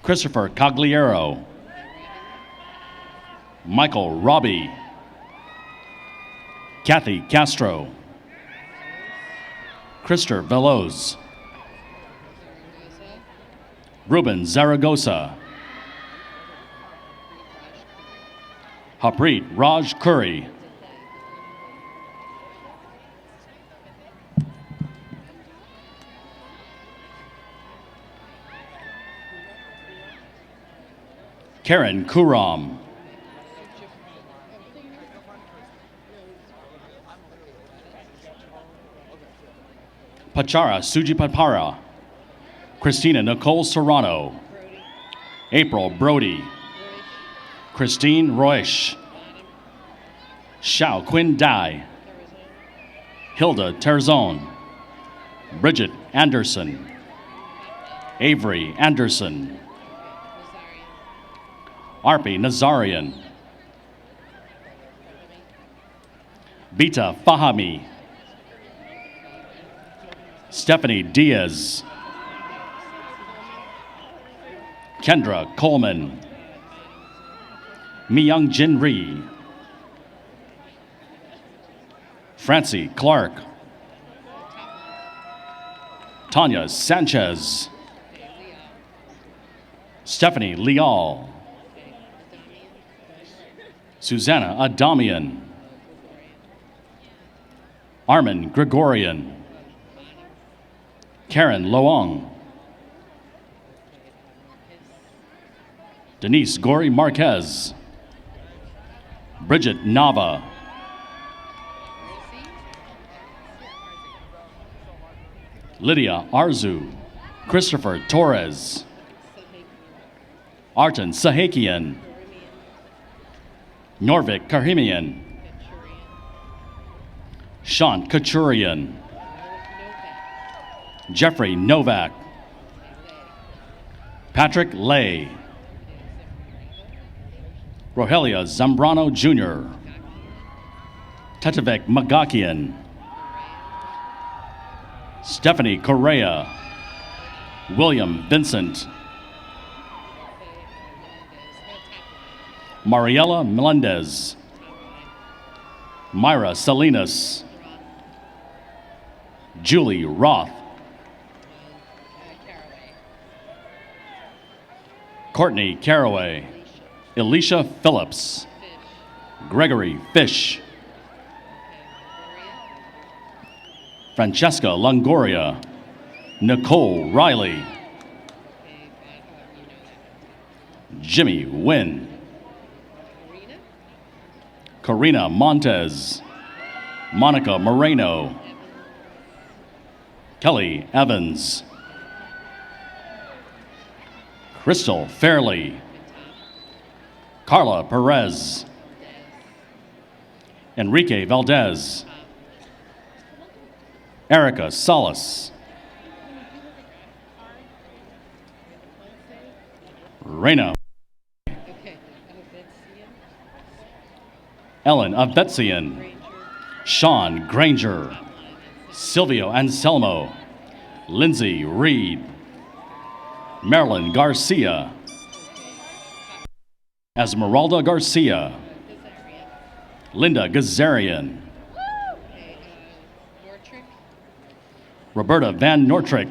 Christopher Cagliero. Michael Robbie. Kathy Castro. Krister Veloz. Ruben Zaragoza. Harpreet Raj Curry. Karen Kuram. Pachara Sujipapara. Christina Nicole Serrano. April Brody. Christine Roish. Xiao Quinn Dai. Hilda Terzon. Bridget Anderson. Avery Anderson. Arpi Nazarian. Bita Fahami. Stephanie Diaz. Kendra Coleman. Miyang Jin Ri. Francie Clark. Tanya Sanchez. Stephanie Leal. Susanna Adamian. Armin Gregorian. Karen Loong. Denise Gori Marquez. Bridget Nava. Lydia Arzu. Christopher Torres. Artan Sahakian. Norvik Karhimian. Sean Kachurian. Jeffrey Novak. Patrick Lay. Rogelia Zambrano Jr. Tetevek Magakian. Stephanie Correa. William Vincent. Mariela Melendez. Myra Salinas. Julie Roth. Courtney Caraway. Elisha Phillips. Gregory Fish. Francesca Longoria. Nicole Riley. Jimmy Wynn. Karina Montez. Monica Moreno. Kelly Evans. Crystal Fairley. Carla Perez. Enrique Valdez, Erica Salas, Reina, Ellen Avetzian, Sean Granger, Silvio Anselmo, Lindsay Reed, Marilyn Garcia, Esmeralda Garcia, Linda Gazarian, Roberta Van Nortrick,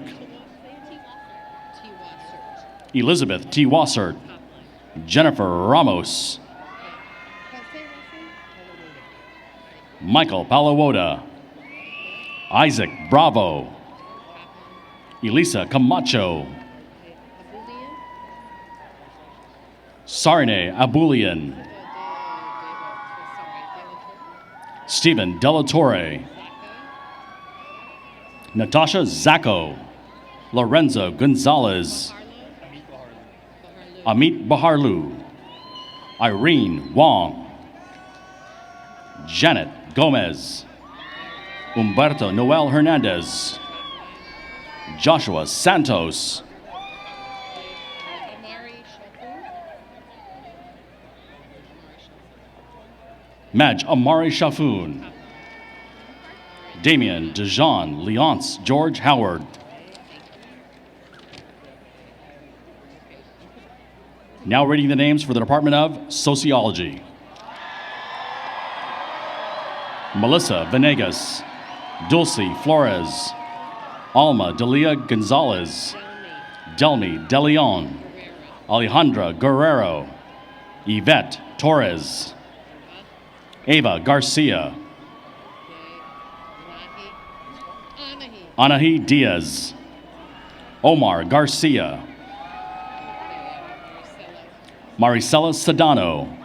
Elizabeth T. Wassert, Jennifer Ramos, Michael Palawoda, Isaac Bravo, Elisa Camacho, Sarne Abulian, Stephen Delatorre, Natasha Zacco, Lorenzo Gonzalez, Amit Baharlu, Irene Wong, Janet Gomez, Humberto Noel Hernandez, Joshua Santos, Madge Amari Shafoon, Damian Dejan Leonce George Howard, now reading the names for the Department of Sociology. Melissa Venegas, Dulce Flores, Alma Delia Gonzalez, Delmi De Leon, Alejandra Guerrero, Yvette Torres, Ava Garcia, Anahi Diaz, Omar Garcia, Maricela Sedano,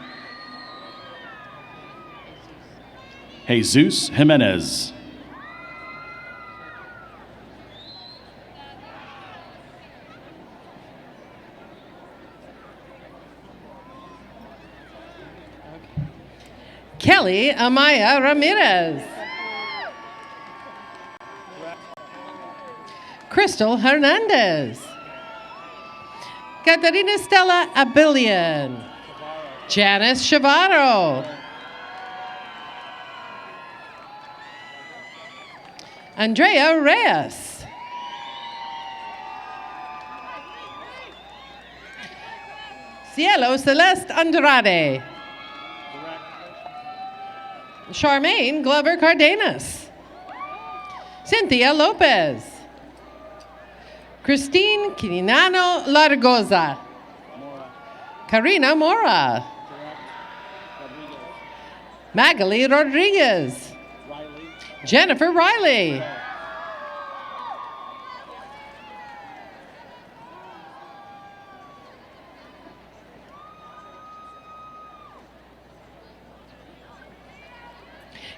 Jesus Jimenez, Kelly Amaya Ramirez. Crystal Hernandez. Catarina Stella Abilian. Janice Chavaro. Andrea Reyes. Cielo Celeste Andrade. Charmaine Glover Cardenas. Cynthia Lopez. Christine Quinano Largoza. Karina Mora. Magali Rodriguez. Jennifer Riley.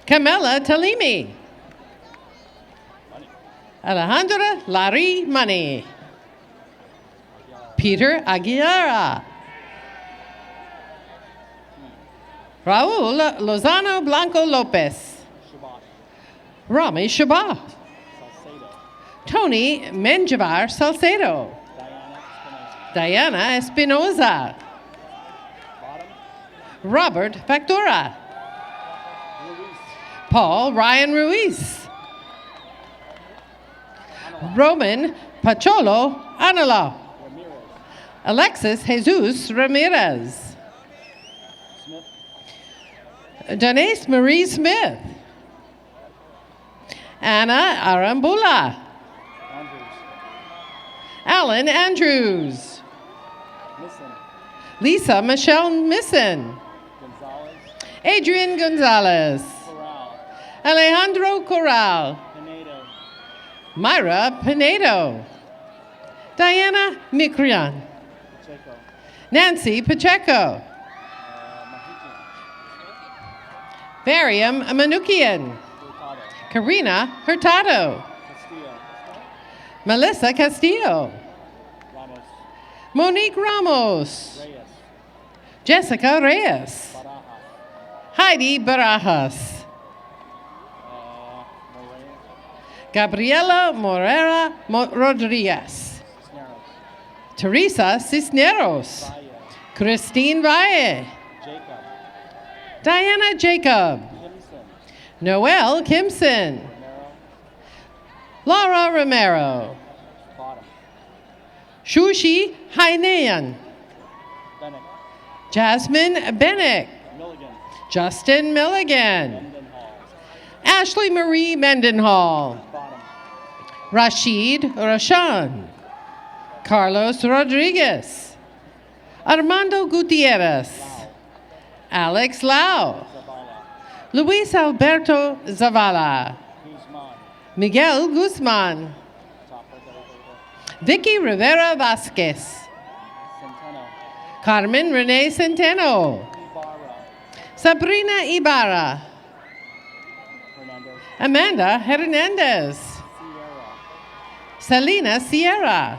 Camila Talimi. Alejandra Larry Money. Peter Aguilera. Raul Lozano Blanco Lopez. Rami Shabbat. Tony Menjivar Salcedo. Diana Espinoza. Robert Factura. Paul Ryan Ruiz. Roman Pacholo Anala. Alexis Jesus Ramirez. Denise Marie Smith. Anna Arambula. Alan Andrews. Lisa Michelle Misson. Adrian Gonzalez. Alejandro Corral. Myra Pinedo. Diana Mikrian. Nancy Pacheco. Varium Manukian. Karina Hurtado. Melissa Castillo. Monique Ramos. Jessica Reyes. Heidi Barajas. Gabriela Morera Rodriguez. Teresa Cisneros. Christine Valle. Diana Jacob. Noel Kimson. Laura Romero. Shushi Hainean. Jasmine Bennick. Justin Milligan. Ashley Marie Mendenhall. Rashid Rashan. Carlos Rodriguez. Armando Gutierrez. Alex Lau. Luis Alberto Zavala. Miguel Guzman. Vicky Rivera Vasquez. Carmen Renee Centeno. Sabrina Ibarra. Amanda Hernandez. Selena Sierra.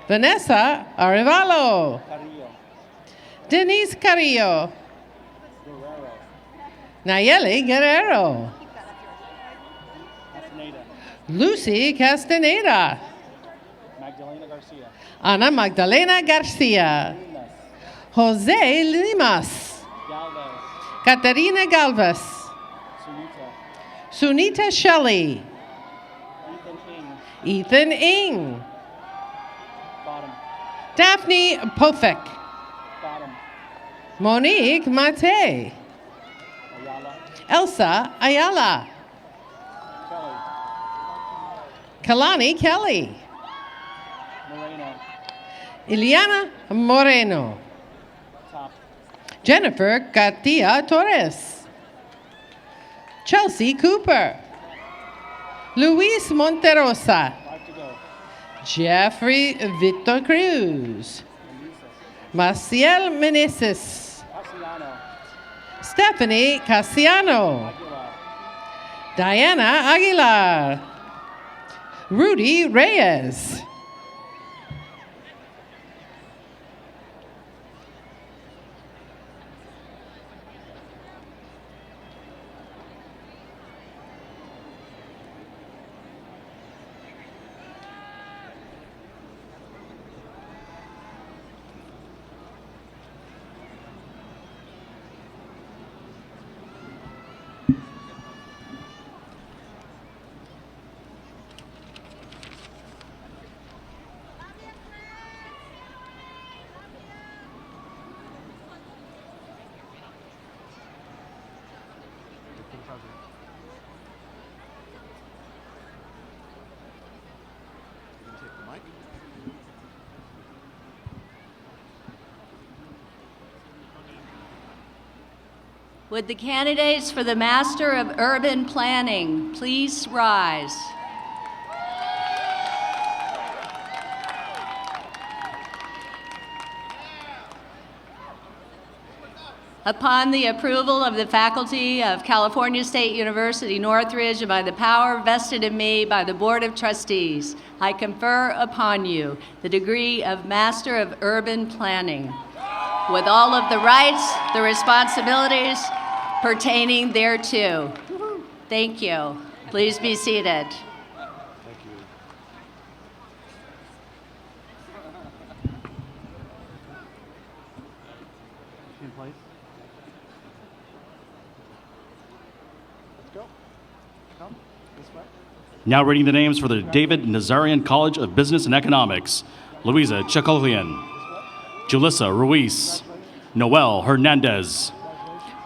Vanessa Arevalo. Denise Carrillo. Nayeli Guerrero. Lucy Castaneda. Ana Magdalena Garcia. Jose Limas. Caterina Galvez. Sunita Shelley. Ethan Ing. Daphne Pofek. Monique Mate. Elsa Ayala. Kalani Kelly. Ileana Moreno. Jennifer Garcia Torres. Chelsea Cooper. Luis Monterosa. Jeffrey Victor Cruz. Maciel Meneses. Stephanie Casiano. Diana Aguilar. Rudy Reyes. Would the candidates for the Master of Urban Planning please rise? Upon the approval of the faculty of California State University, Northridge, and by the power vested in me by the Board of Trustees, I confer upon you the degree of Master of Urban Planning, with all of the rights, the responsibilities pertaining thereto. Thank you. Please be seated. Now reading the names for the David Nazarian College of Business and Economics. Louisa Chakolian, Julissa Ruiz, Noel Hernandez,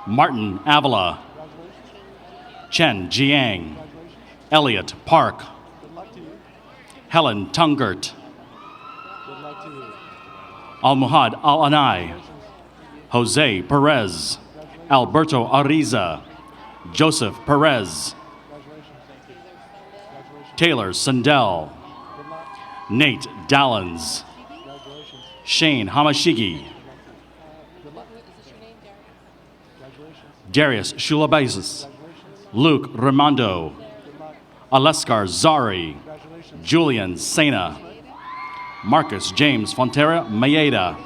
Martin Avila, Chen Jiang, Elliot Park, Helen Tungert, Al-Muhad Al-Anai, Jose Perez, Alberto Ariza, Joseph Perez, Taylor Sandell, Nate Dallins, Shane Hamashigi, Darius Shulabaisis, Luke Raimondo, Aleskar Zari, Julian Sena, Marcus James Fontera Maeda,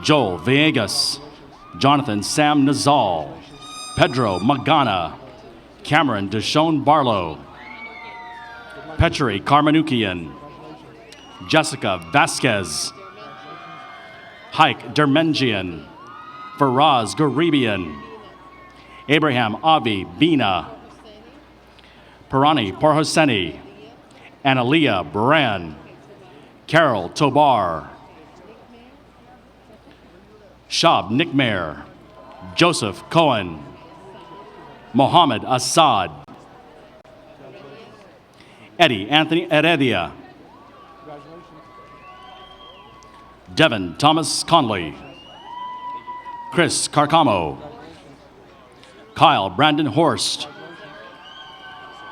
Joel Villegas, Jonathan Sam Nazal, Pedro Magana, Cameron Deshawn Barlow, Petri Karmanukian, Jessica Vasquez, Haik Dermengian, Faraz Garibian, Abraham Avi Bina, Parani Porhoseni, Analia Baran, Carol Tobar, Shab Nickmayer, Joseph Cohen, Mohammed Assad, Eddie Anthony Heredia, Devin Thomas Conley, Chris Carcamo, Kyle Brandon Horst,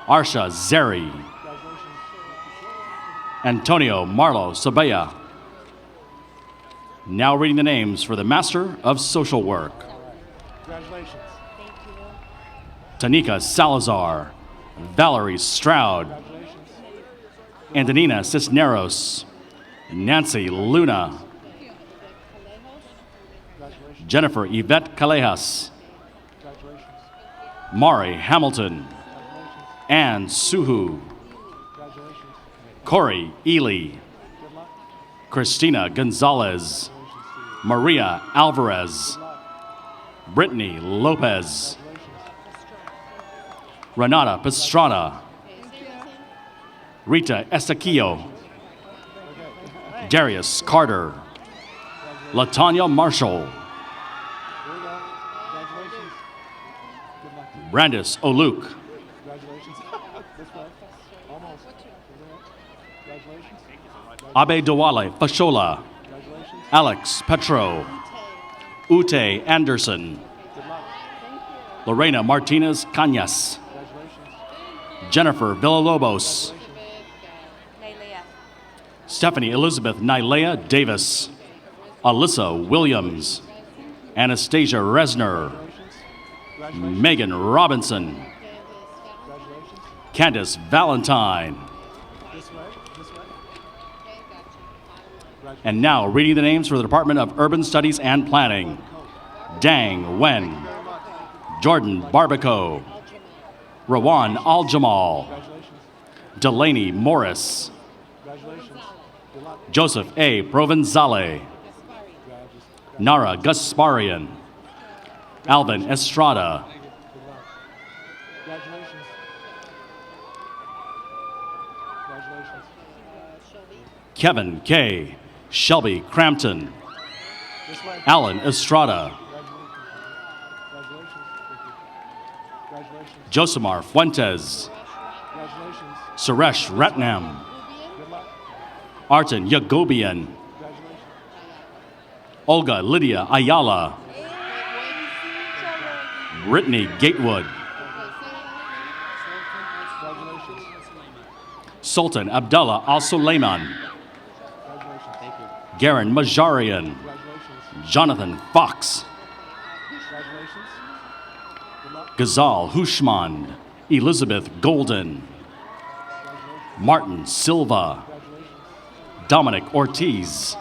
Arsha Zeri, Antonio Marlo Sabaya. Now reading the names for the Master of Social Work. Congratulations. Tanika Salazar, Valerie Stroud, Antonina Cisneros, Nancy Luna, Jennifer Yvette Callejas, Mari Hamilton, Ann Suhu, Corey Ely, Christina Gonzalez, Maria Alvarez, Brittany Lopez, Renata Pastrana, Rita Estaquillo, Darius Carter, Latanya Marshall, Brandis Oluk, Abe Dawale Fashola, Alex Petro, Ute Anderson, Lorena Martinez Cañas, Jennifer Villalobos, Stephanie Elizabeth Nylea Davis, Alyssa Williams, Anastasia Resner, Megan Robinson, Candace Valentine. And now, reading the names for the Department of Urban Studies and Planning. Dang Wen, Jordan Barbaco, Rawan Al-Jamal, Delaney Morris, Joseph A. Provenzale, Nara Gasparian, Alvin Estrada, Kevin K. Shelby Crampton, Alan Estrada, Josemar Fuentes, Suresh Ratnam, Artin Yagobian, Olga Lydia Ayala, Brittany Gatewood, Sultan Abdullah Al-Suleiman, Garen Majarian, Jonathan Fox, Ghazal Hushmand, Elizabeth Golden, Martin Silva, Dominic Ortiz,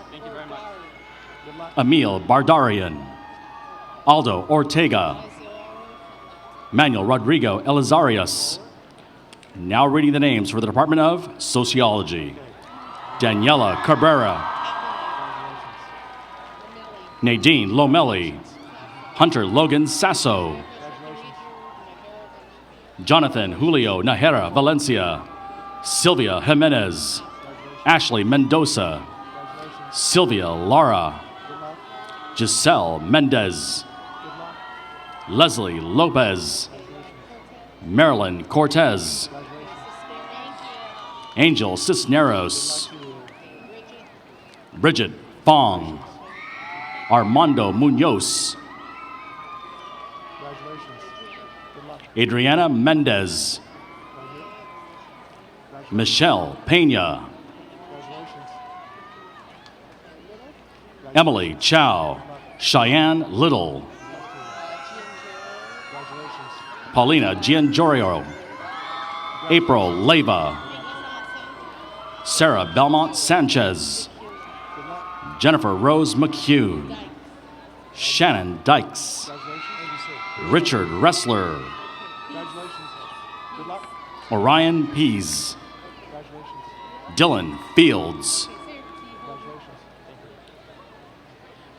Emil Bardarian, Aldo Ortega, Manuel Rodrigo Elizarias. Now reading the names for the Department of Sociology. Daniela Cabrera, Nadine Lomelli, Hunter Logan Sasso, Jonathan Julio Najera Valencia, Sylvia Jimenez, Ashley Mendoza, Sylvia Lara, Giselle Mendez, Leslie Lopez, Marilyn Cortez, Angel Cisneros, Bridget Fong, Armando Munoz, Adriana Mendez, Michelle Pena, Emily Chow, Cheyenne Little, Paulina Giangioro, April Leyva, Sarah Belmont Sanchez, Jennifer Rose McHugh, Shannon Dykes, Richard Ressler, Orion Pease. Dylan Fields.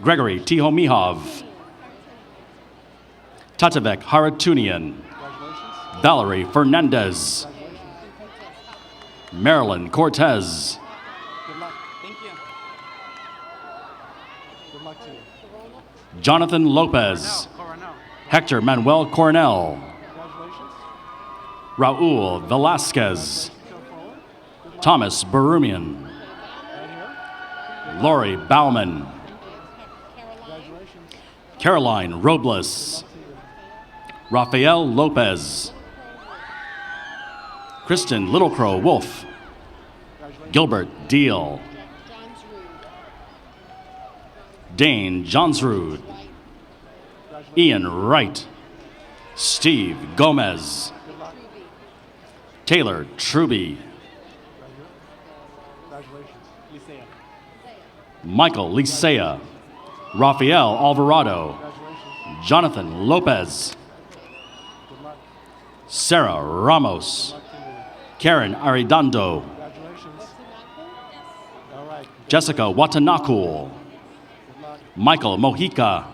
Gregory Tihomihov. Tatevek Haratunian. Valerie Fernandez. Marilyn Cortez. Jonathan Lopez. Hector Manuel Cornell. Raul Velasquez. Thomas Barumian. Lori Bauman. Caroline Robles. Rafael Lopez. Kristen Littlecrow Wolf. Gilbert Deal. Dane Johnsrud. Ian Wright. Steve Gomez. Taylor Truby. Michael Lisea. Rafael Alvarado. Jonathan Lopez. Sarah Ramos. Karen Arredondo. Jessica Watanaku. Michael Mojica.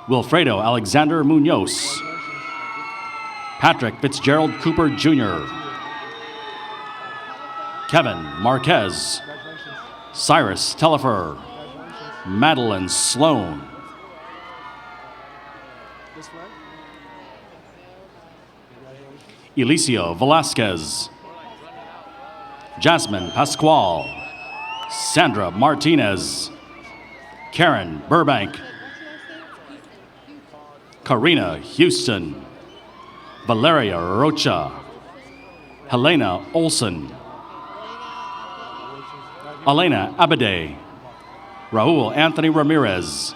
Wilfredo Alexander Munoz. Patrick Fitzgerald Cooper Jr. Kevin Marquez. Cyrus Tellifer. Madeline Sloan. Elicio Velasquez. Jasmine Pascual. Sandra Martinez. Karen Burbank. Karina Houston. Valeria Rocha. Helena Olson. Elena Abade. Raul Anthony Ramirez.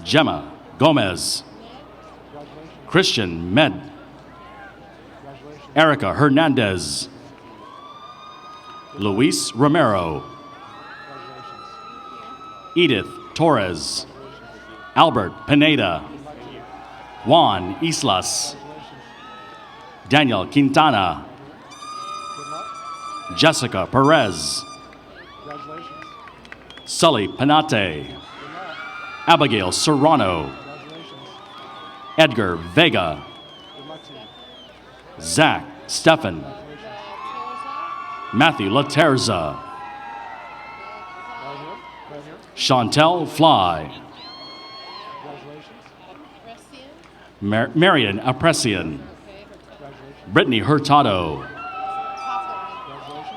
Gemma Gomez. Christian Med. Erica Hernandez. Luis Romero. Edith Torres. Albert Pineda. Juan Islas. Daniel Quintana. Jessica Perez. Sully Panate. Abigail Serrano. Edgar Vega. Zach Stephan. Matthew Laterza. Chantel Fly. Marian Apresian. Brittany Hurtado.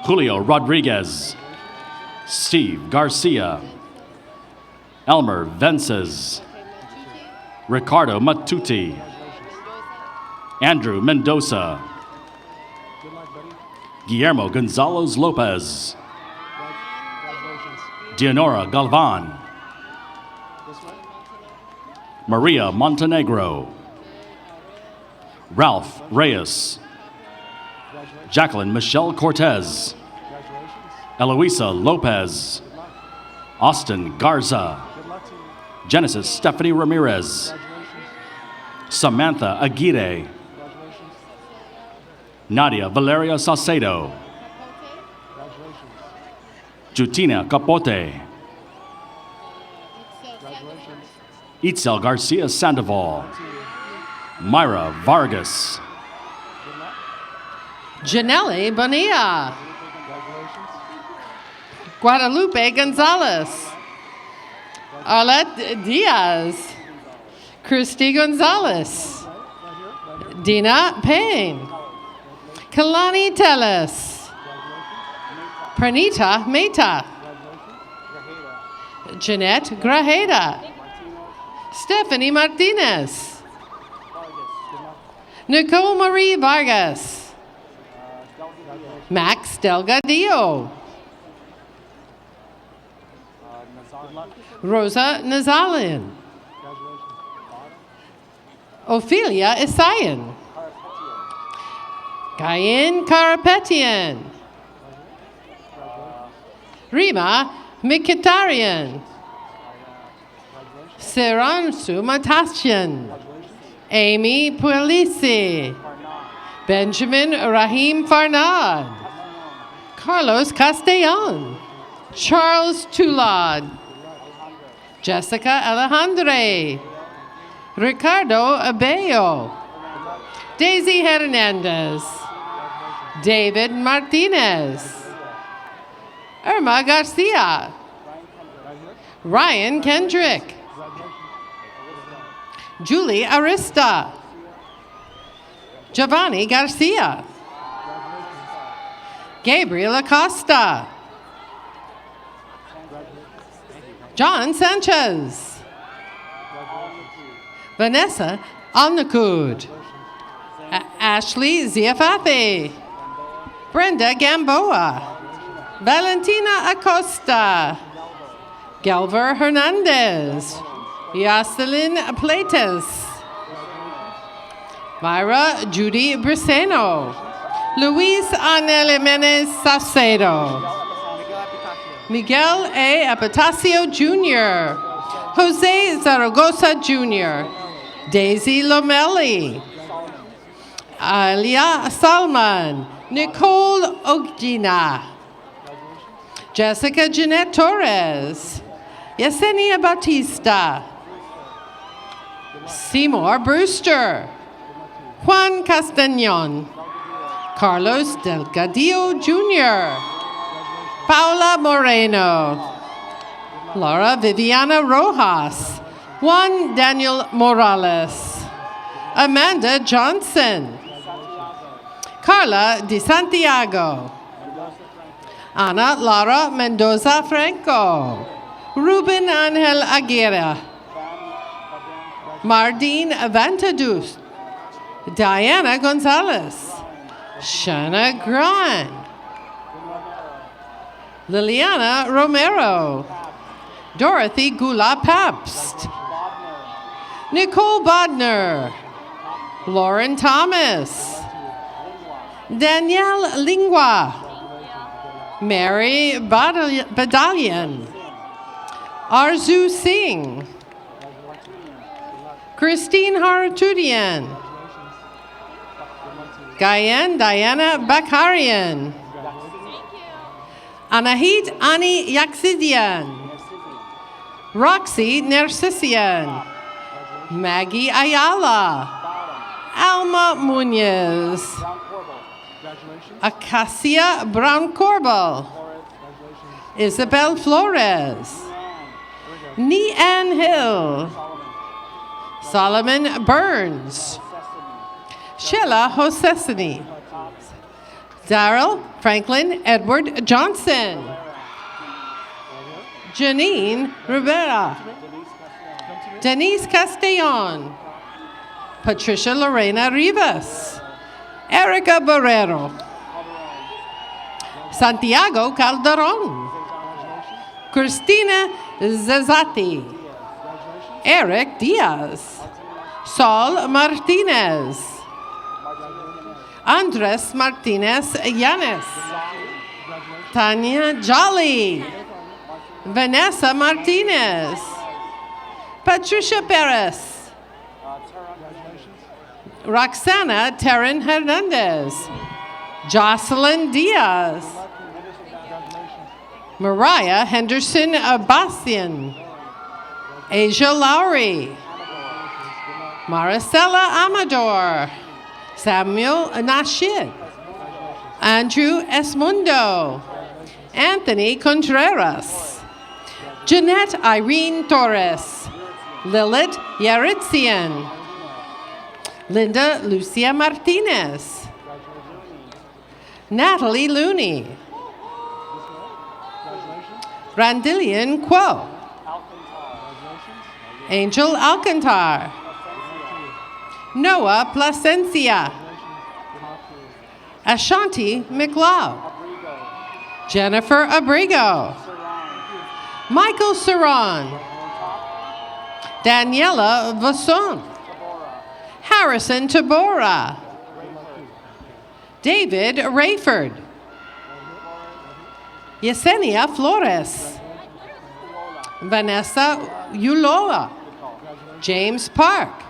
Julio Rodriguez. Steve Garcia. Elmer Vences. Ricardo Matuti. Andrew Mendoza. Guillermo Gonzalez Lopez. Dianora Galvan. Maria Montenegro. Ralph Reyes. Jacqueline Michelle Cortez. Eloisa Lopez. Austin Garza. Genesis Stephanie Ramirez. Samantha Aguirre. Nadia Valeria Saucedo. Jutina Capote. Itzel Garcia Sandoval. Myra Vargas. Janelle Bonilla. Guadalupe Gonzalez. Arlette Diaz. Christy Gonzalez. Dina Payne. Kalani Tellis. Pranita Mehta. Jeanette Grajeda. Stephanie Martinez. Nicole Marie Vargas. Max Delgadillo. Rosa Nazalian. Ophelia Isayan. Cayenne Karapetian. Rima Mikitarian. Seransu Matashian. Amy Puelisi. Benjamin Rahim Farnad. Carlos Castellan. Charles Toulad. Jessica Alejandre. Ricardo Abello. Daisy Hernandez. David Martinez. Irma Garcia. Ryan Kendrick. Julie Arista. Giovanni Garcia. Gabriel Acosta. John Sanchez. Vanessa Alnakud. Ashley Ziafafi. Brenda Gamboa. Valentina Acosta. Galver Hernandez. Jocelyn Plates. Myra Judy Briseno. Luis Anel Jimenez Saucedo. Miguel A. Apatacio Jr. Jose Zaragoza Jr. Daisy Lomelli. Alia Salman. Nicole Ogina. Jessica Jeanette Torres. Yesenia Bautista. Seymour Brewster. Juan Castañon. Carlos Delgadillo Jr. Paula Moreno. Laura Viviana Rojas. Juan Daniel Morales. Amanda Johnson. Carla De Santiago. Ana Laura Mendoza Franco. Ruben Angel Aguirre. Mardine Avantadus. Diana Gonzalez. Shana Gran. Liliana Romero. Dorothy Gula Pabst. Nicole Bodner. Lauren Thomas. Danielle Lingua. Mary Badalian. Arzu Singh. Christine Haratudian. Gayan Diana Bakarian. Anahit Ani Yaksidian. Roxy Narcissian. Maggie Ayala. Alma Munoz. Acacia Brown Corbel. Isabel Flores. Neanne Hill. Solomon Burns. Sheila Hosesany. Daryl Franklin Edward Johnson. Janine Rivera. Denise Castellon. Patricia Lorena Rivas. Erica Barrero. Santiago Calderon. Christina Zazati. Eric Diaz. Saul Martinez. Andres Martinez Yanes. Tanya Jolly. Vanessa Martinez. Patricia Perez. Roxana Terran Hernandez. Jocelyn Diaz. Mariah Henderson Bastian. Asia Lowry. Maricela Amador. Samuel Nashid. Andrew Esmundo. Anthony Contreras. Jeanette Irene Torres. Lilith Yaritzian. Linda Lucia Martinez. Natalie Looney. Randillian Quo. Angel Alcantar. Noah Placencia. Ashanti McLeod. Jennifer Abrigo. Michael Saran. Daniela Vasson. Harrison Tabora. David Rayford. Yesenia Flores. Vanessa Uloa. James Park.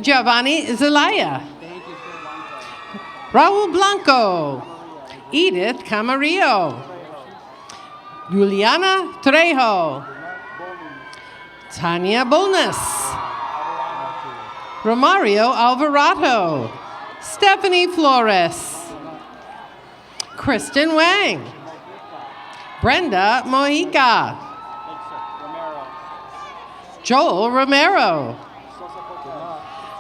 Giovanni Zelaya. Raul Blanco. Edith Camarillo. Juliana Trejo. Tanya Bolness. Romario Alvarado. Stephanie Flores. Kristen Wang. Brenda Mojica. Joel Romero.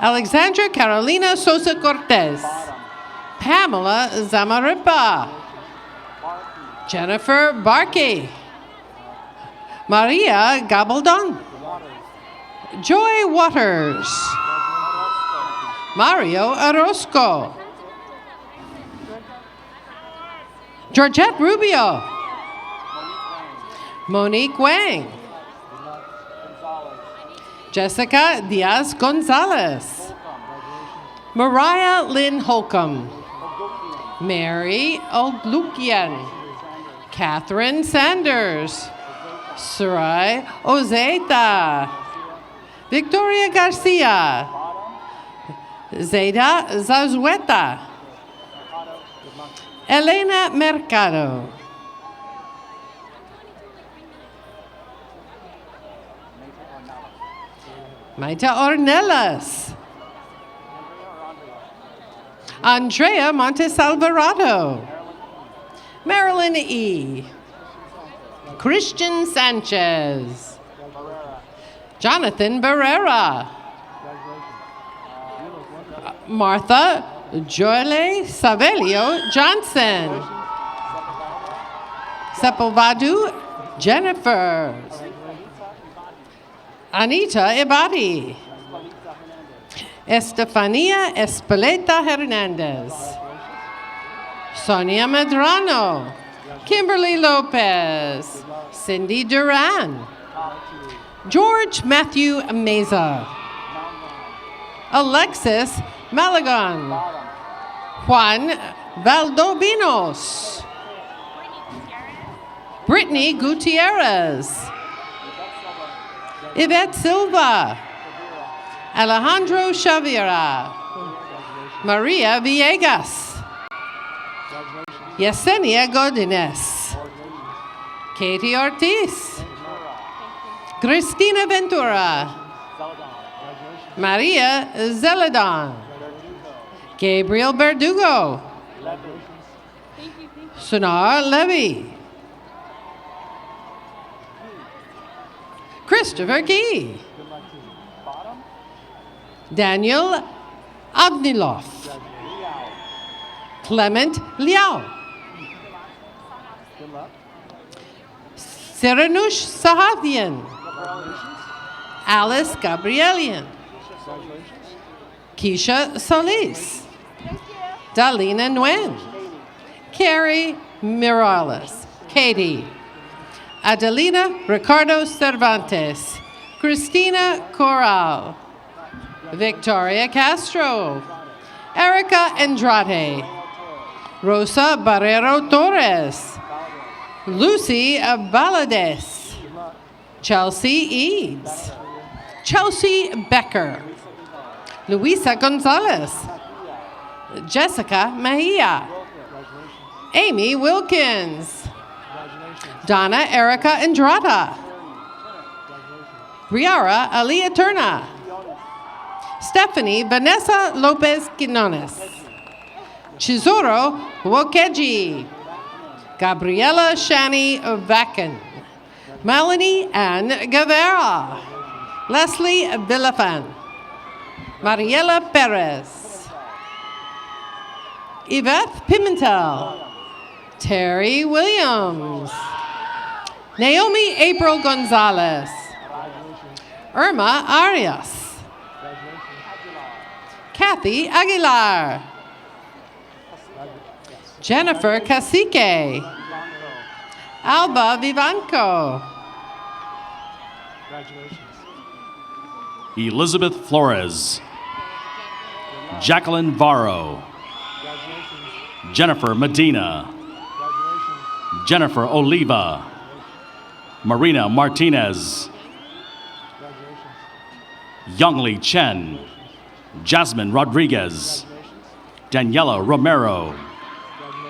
Alexandra Carolina Sosa Cortez. Pamela Zamaripa. Jennifer Barkey. Maria Gabaldon. Joy Waters. Mario Orozco. Georgette Rubio. Monique Wang. Jessica Diaz Gonzalez. Mariah Lynn Holcomb. Mary Oglukian. Catherine Sanders. Sarai Ozeta. Victoria Garcia. Zeta Zazueta. Elena Mercado. Maita Ornelas. Andrea Montes Alvarado. Marilyn E. Christian Sanchez. Jonathan Barrera. Martha Joyle Savelio Johnson. Sepulvadu Jennifer. Anita Ibadi. Estefania Espeleta Hernandez. Sonia Medrano. Kimberly Lopez. Cindy Duran. George Matthew Meza. Alexis Malagon. Juan Valdovinos. Brittany Gutierrez. Yvette Silva. Alejandro Chavira. Maria Villegas. Yesenia Godinez. Katie Ortiz. Cristina Ventura. Maria Zeledon. Gabriel Verdugo. Sonar Levy. Christopher Key. Daniel Agniloff. Clement Liao. Siranush Sahadian. Alice Gabrielian. Keisha Solis. Dalina Nguyen. Carrie Mirales. Katie. Adelina Ricardo Cervantes. Christina Corral. Victoria Castro. Erica Andrade. Rosa Barrero Torres. Lucy Valadez. Chelsea Eads. Chelsea Becker. Luisa Gonzalez. Jessica Mejia. Amy Wilkins. Donna Erica Andrada. Riara Alia Turna. Stephanie Vanessa Lopez Quinones. Chizoro Wokeji. Gabriela Shani Vacan. Melanie Ann Guevara. Leslie Villafan. Mariela Perez. Yvette Pimentel. Terry Williams. Naomi April Gonzalez. Irma Arias. Kathy Aguilar. Jennifer Cacique. Alba Vivanco. Elizabeth Flores. Jacqueline Varro. Jennifer Medina. Jennifer Oliva. Marina Martinez. Youngli Chen. Jasmine Rodriguez, Daniela Romero,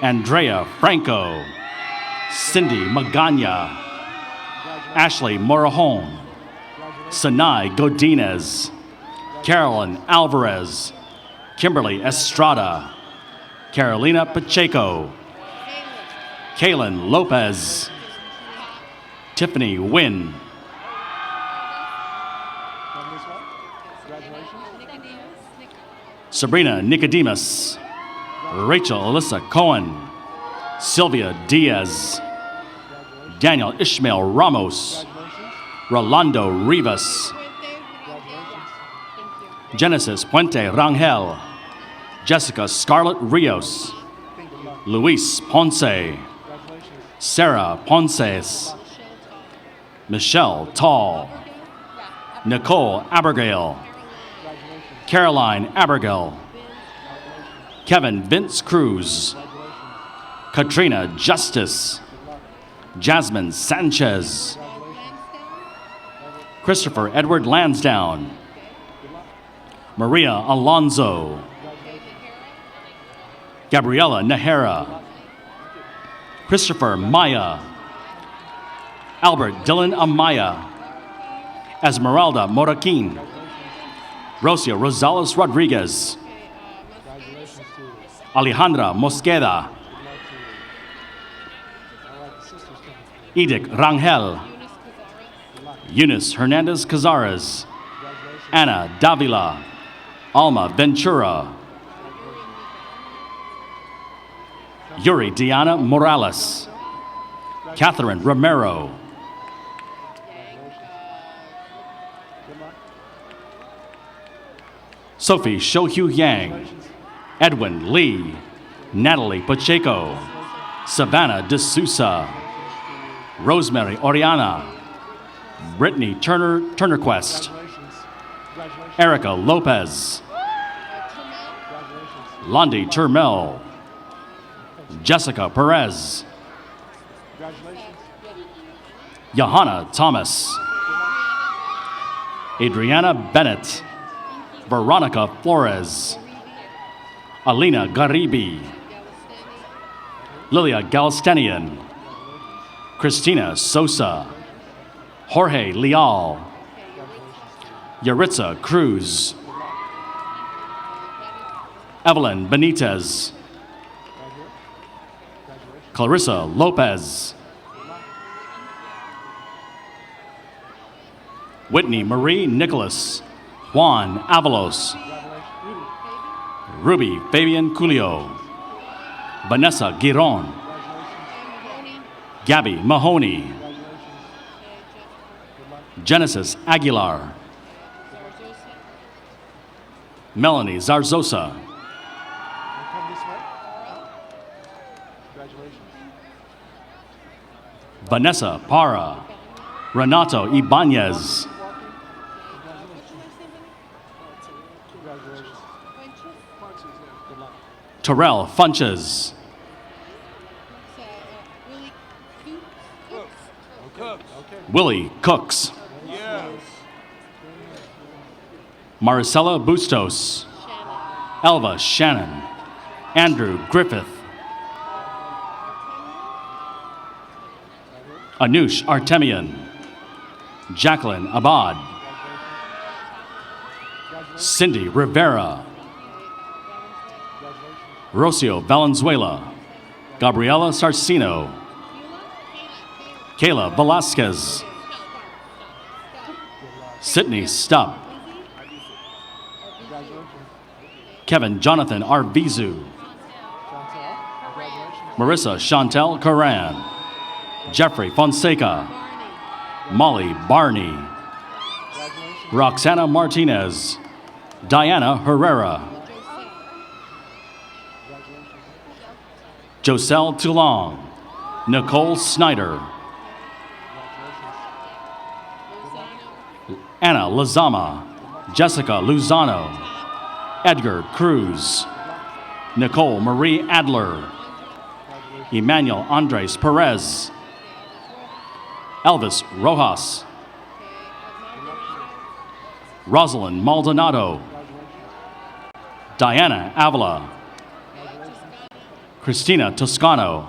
Andrea Franco, Cindy Magana, Ashley Morajon, Sinai Godinez, Carolyn Alvarez, Kimberly Estrada, Carolina Pacheco, Kaylin Lopez, Tiffany Nguyen, Sabrina Nicodemus, Rachel Alyssa Cohen, Sylvia Diaz, Daniel Ishmael Ramos, Rolando Rivas, Genesis Puente Rangel, Jessica Scarlett Rios, Luis Ponce, Sarah Ponces, Michelle Tall, Nicole Abergale, Caroline Abergale, Kevin Vince Cruz, Katrina Justice, Jasmine Sanchez, Christopher Edward Lansdowne, Maria Alonzo, Gabriela Nahara, Christopher Maya, Albert Dylan Amaya, Esmeralda Moraquin, Rocio Rosales Rodriguez, Alejandra Mosqueda, Edith Rangel, Eunice Hernandez Cazares, Anna Davila, Alma Ventura, Yuri Diana Morales, Catherine Romero, Sophie Shohyu Yang, Edwin Lee, Natalie Pacheco, Savannah D'Souza, Rosemary Oriana, Brittany Turnerquest, Erica Lopez, Londi Turmel, Jessica Perez, Johanna Thomas, Adriana Bennett, Veronica Flores, Alina Garibi, Lilia Galstanian, Christina Sosa, Jorge Leal, Yaritza Cruz, Evelyn Benitez, Clarissa Lopez, Whitney Marie Nicholas, Juan Avalos, Ruby Fabian Culio, Vanessa Giron, Gabby Mahoney, Genesis Aguilar, Melanie Zarzosa, Vanessa Parra, Renato Ibanez, Terrell Funches, Willie Cooks, Maricela Bustos, Elva Shannon, Andrew Griffith, Anush Artemian, Jacqueline Abad, Cindy Rivera, Rocio Valenzuela, Gabriela Sarcino, Kayla Velasquez, Sydney Stubb, Kevin Jonathan Arvizu, Marissa Chantel Coran, Jeffrey Fonseca, Molly Barney, Roxana Martinez, Diana Herrera, Joselle Toulon, Nicole Snyder, Anna Lazama, Jessica Luzano, Edgar Cruz, Nicole Marie Adler, Emmanuel Andres Perez, Elvis Rojas, Rosalind Maldonado, Diana Avila, Christina Toscano,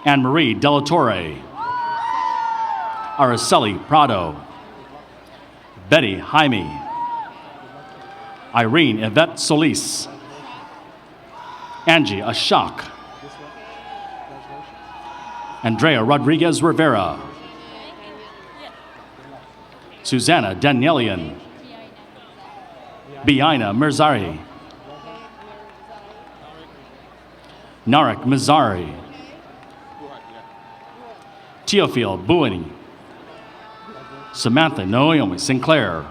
Anne-Marie Delatorre, Araceli Prado, Betty Jaime, Irene Yvette Solis, Angie Ashok, Andrea Rodriguez Rivera, Susanna Danielian, Biaina Mirzari, Narek Mizari, Teofil Buini, Samantha Naomi Sinclair,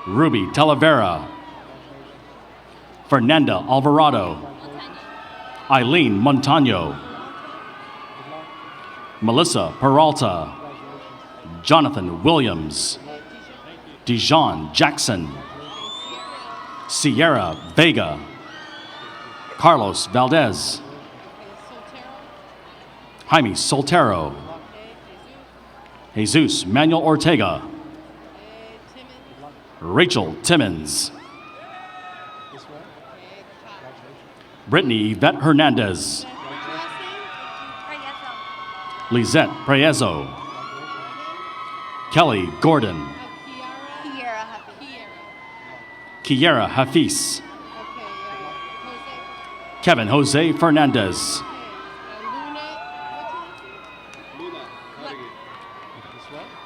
Ruby Talavera, Fernanda Alvarado, Eileen Montano, Melissa Peralta, Jonathan Williams, Dijon Jackson, Sierra Vega, Carlos Valdez, Jaime Soltero, Jesus Manuel Ortega, Rachel Timmons, Brittany Yvette Hernandez, Lizette Preyezo, Kelly Gordon, Kiera Hafiz, Kevin Jose Fernandez,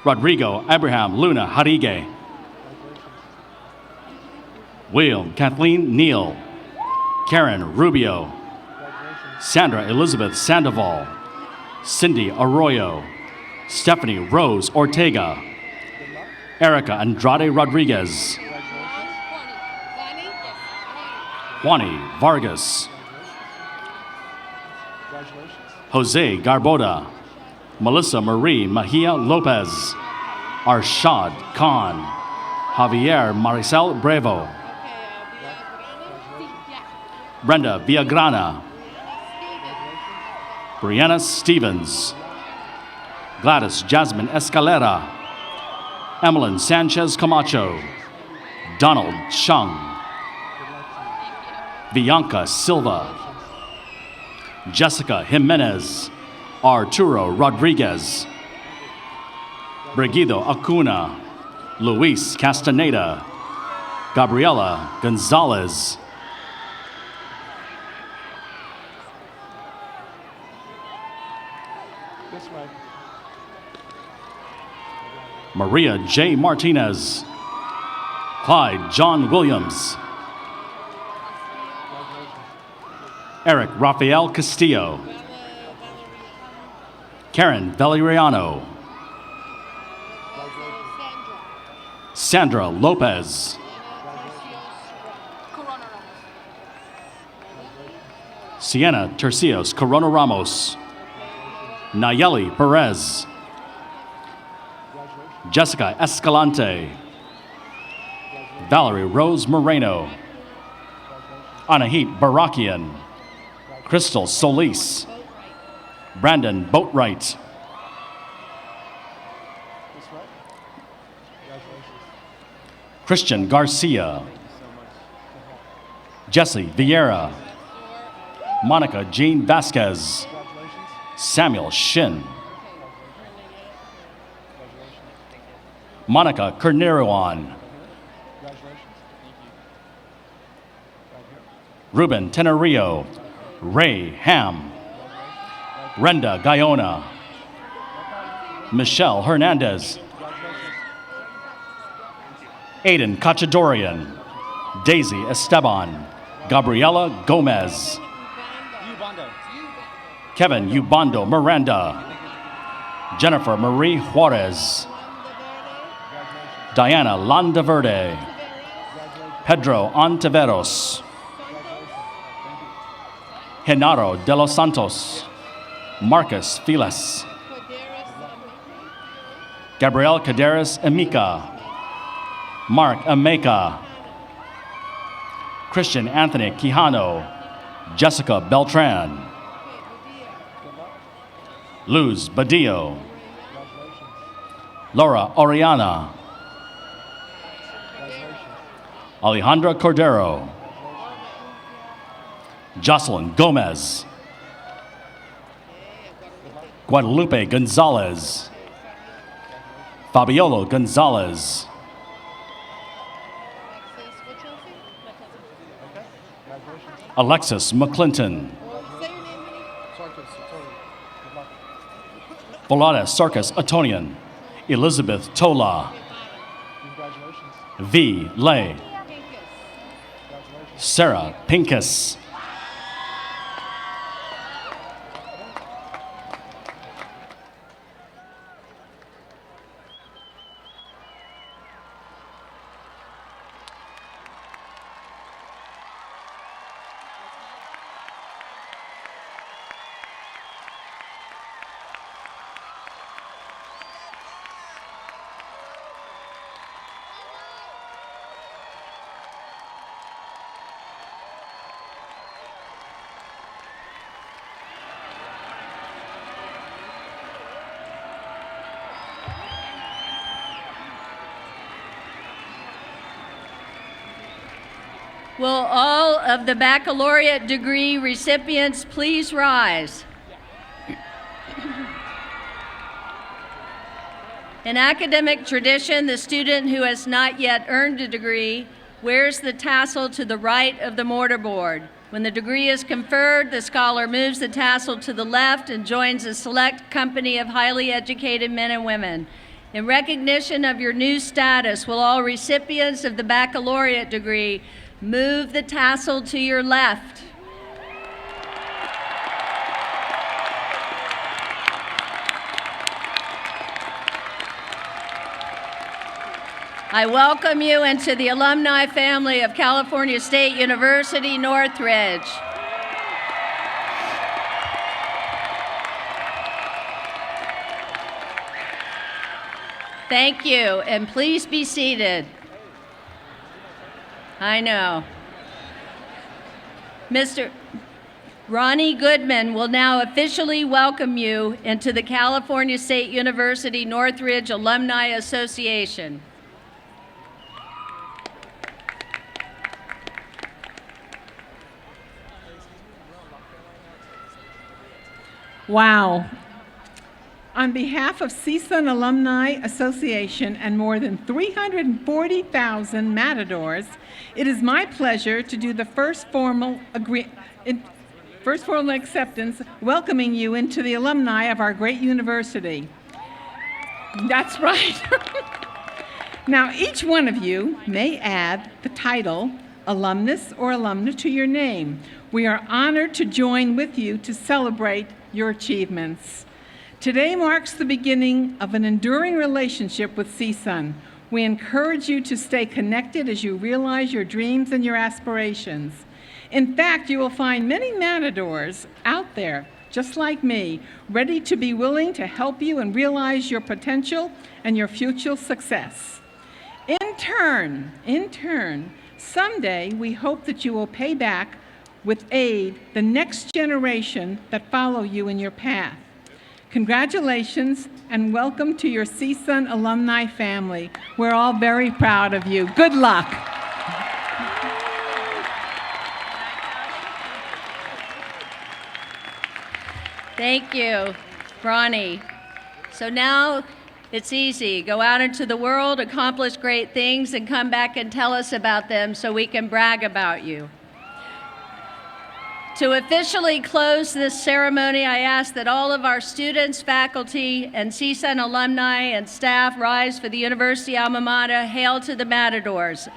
Rodrigo Abraham Luna Harige, William Kathleen Neal, Karen Rubio, Sandra Elizabeth Sandoval, Cindy Arroyo, Stephanie Rose Ortega, Erica Andrade Rodriguez, Juani Vargas, Jose Garboda, Melissa Marie Mejia Lopez, Arshad Khan, Javier Maricel Brevo, Brenda Villagrana, Brianna Stevens, Gladys Jasmine Escalera, Emmeline Sanchez Camacho, Donald Chung, Bianca Silva, Jessica Jimenez, Arturo Rodriguez, Brigido Acuna, Luis Castaneda, Gabriela Gonzalez, Maria J. Martinez, Clyde John Williams, Eric Rafael Castillo, Karen Valeriano, Sandra Lopez, Sienna Tercios Corona Ramos, Nayeli Perez, Jessica Escalante, Valerie Rose Moreno, Anahit Barakian, Crystal Solis, Brandon Boatwright, Christian Garcia, Jesse Vieira, Monica Jean Vasquez, Samuel Shin, Monica Kerneruan, Ruben Tenorio, Ray Ham, Brenda Guyona, Michelle Hernandez, Aiden Cachadorian, Daisy Esteban, Gabriela Gomez, Kevin Ubando Miranda, Jennifer Marie Juarez, Diana Landaverde, Pedro Ontiveros, Genaro de los Santos, Marcus Files, Gabriel Caderas Emika, Mark Ameka, Christian Anthony Quijano, Jessica Beltran, Luz Badillo, Laura Oriana, Alejandra Cordero. Jocelyn Gomez. Guadalupe Gonzalez. Fabiolo Gonzalez. Alexis McClinton. Volada Sarkis Atonian. Elizabeth Tola. V. Lay. Sarah Pincus. Will all of the baccalaureate degree recipients please rise? In academic tradition, the student who has not yet earned a degree wears the tassel to the right of the mortarboard. When the degree is conferred, the scholar moves the tassel to the left and joins a select company of highly educated men and women. In recognition of your new status, will all recipients of the baccalaureate degree move the tassel to your left? I welcome you into the alumni family of California State University, Northridge. Thank you, and please be seated. I know. Mr. Ronnie Goodman will now officially welcome you into the California State University Northridge Alumni Association. Wow. On behalf of CSUN Alumni Association and more than 340,000 Matadors, it is my pleasure to do the first formal acceptance, welcoming you into the alumni of our great university. That's right. Now, each one of you may add the title alumnus or alumna to your name. We are honored to join with you to celebrate your achievements. Today marks the beginning of an enduring relationship with CSUN. We encourage you to stay connected as you realize your dreams and your aspirations. In fact, you will find many Matadors out there, just like me, ready to be willing to help you and realize your potential and your future success. In turn, someday we hope that you will pay back with aid the next generation that follow you in your path. Congratulations and welcome to your CSUN alumni family. We're all very proud of you. Good luck. Thank you, Ronnie. So now it's easy. Go out into the world, accomplish great things, and come back and tell us about them so we can brag about you. To officially close this ceremony, I ask that all of our students, faculty, and CSUN alumni and staff rise for the University alma mater, Hail to the Matadors.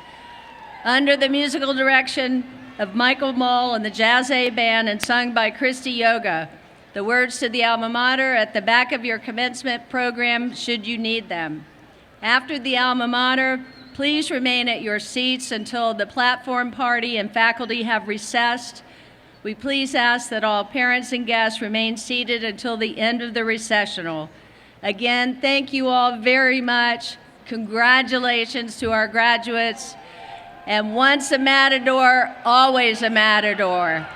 Under the musical direction of Michael Mull and the Jazz A Band and sung by Christy Yoga. The words to the alma mater at the back of your commencement program should you need them. After the alma mater, please remain at your seats until the platform party and faculty have recessed. We please ask that all parents and guests remain seated until the end of the recessional. Again, thank you all very much. Congratulations to our graduates. And once a Matador, always a Matador.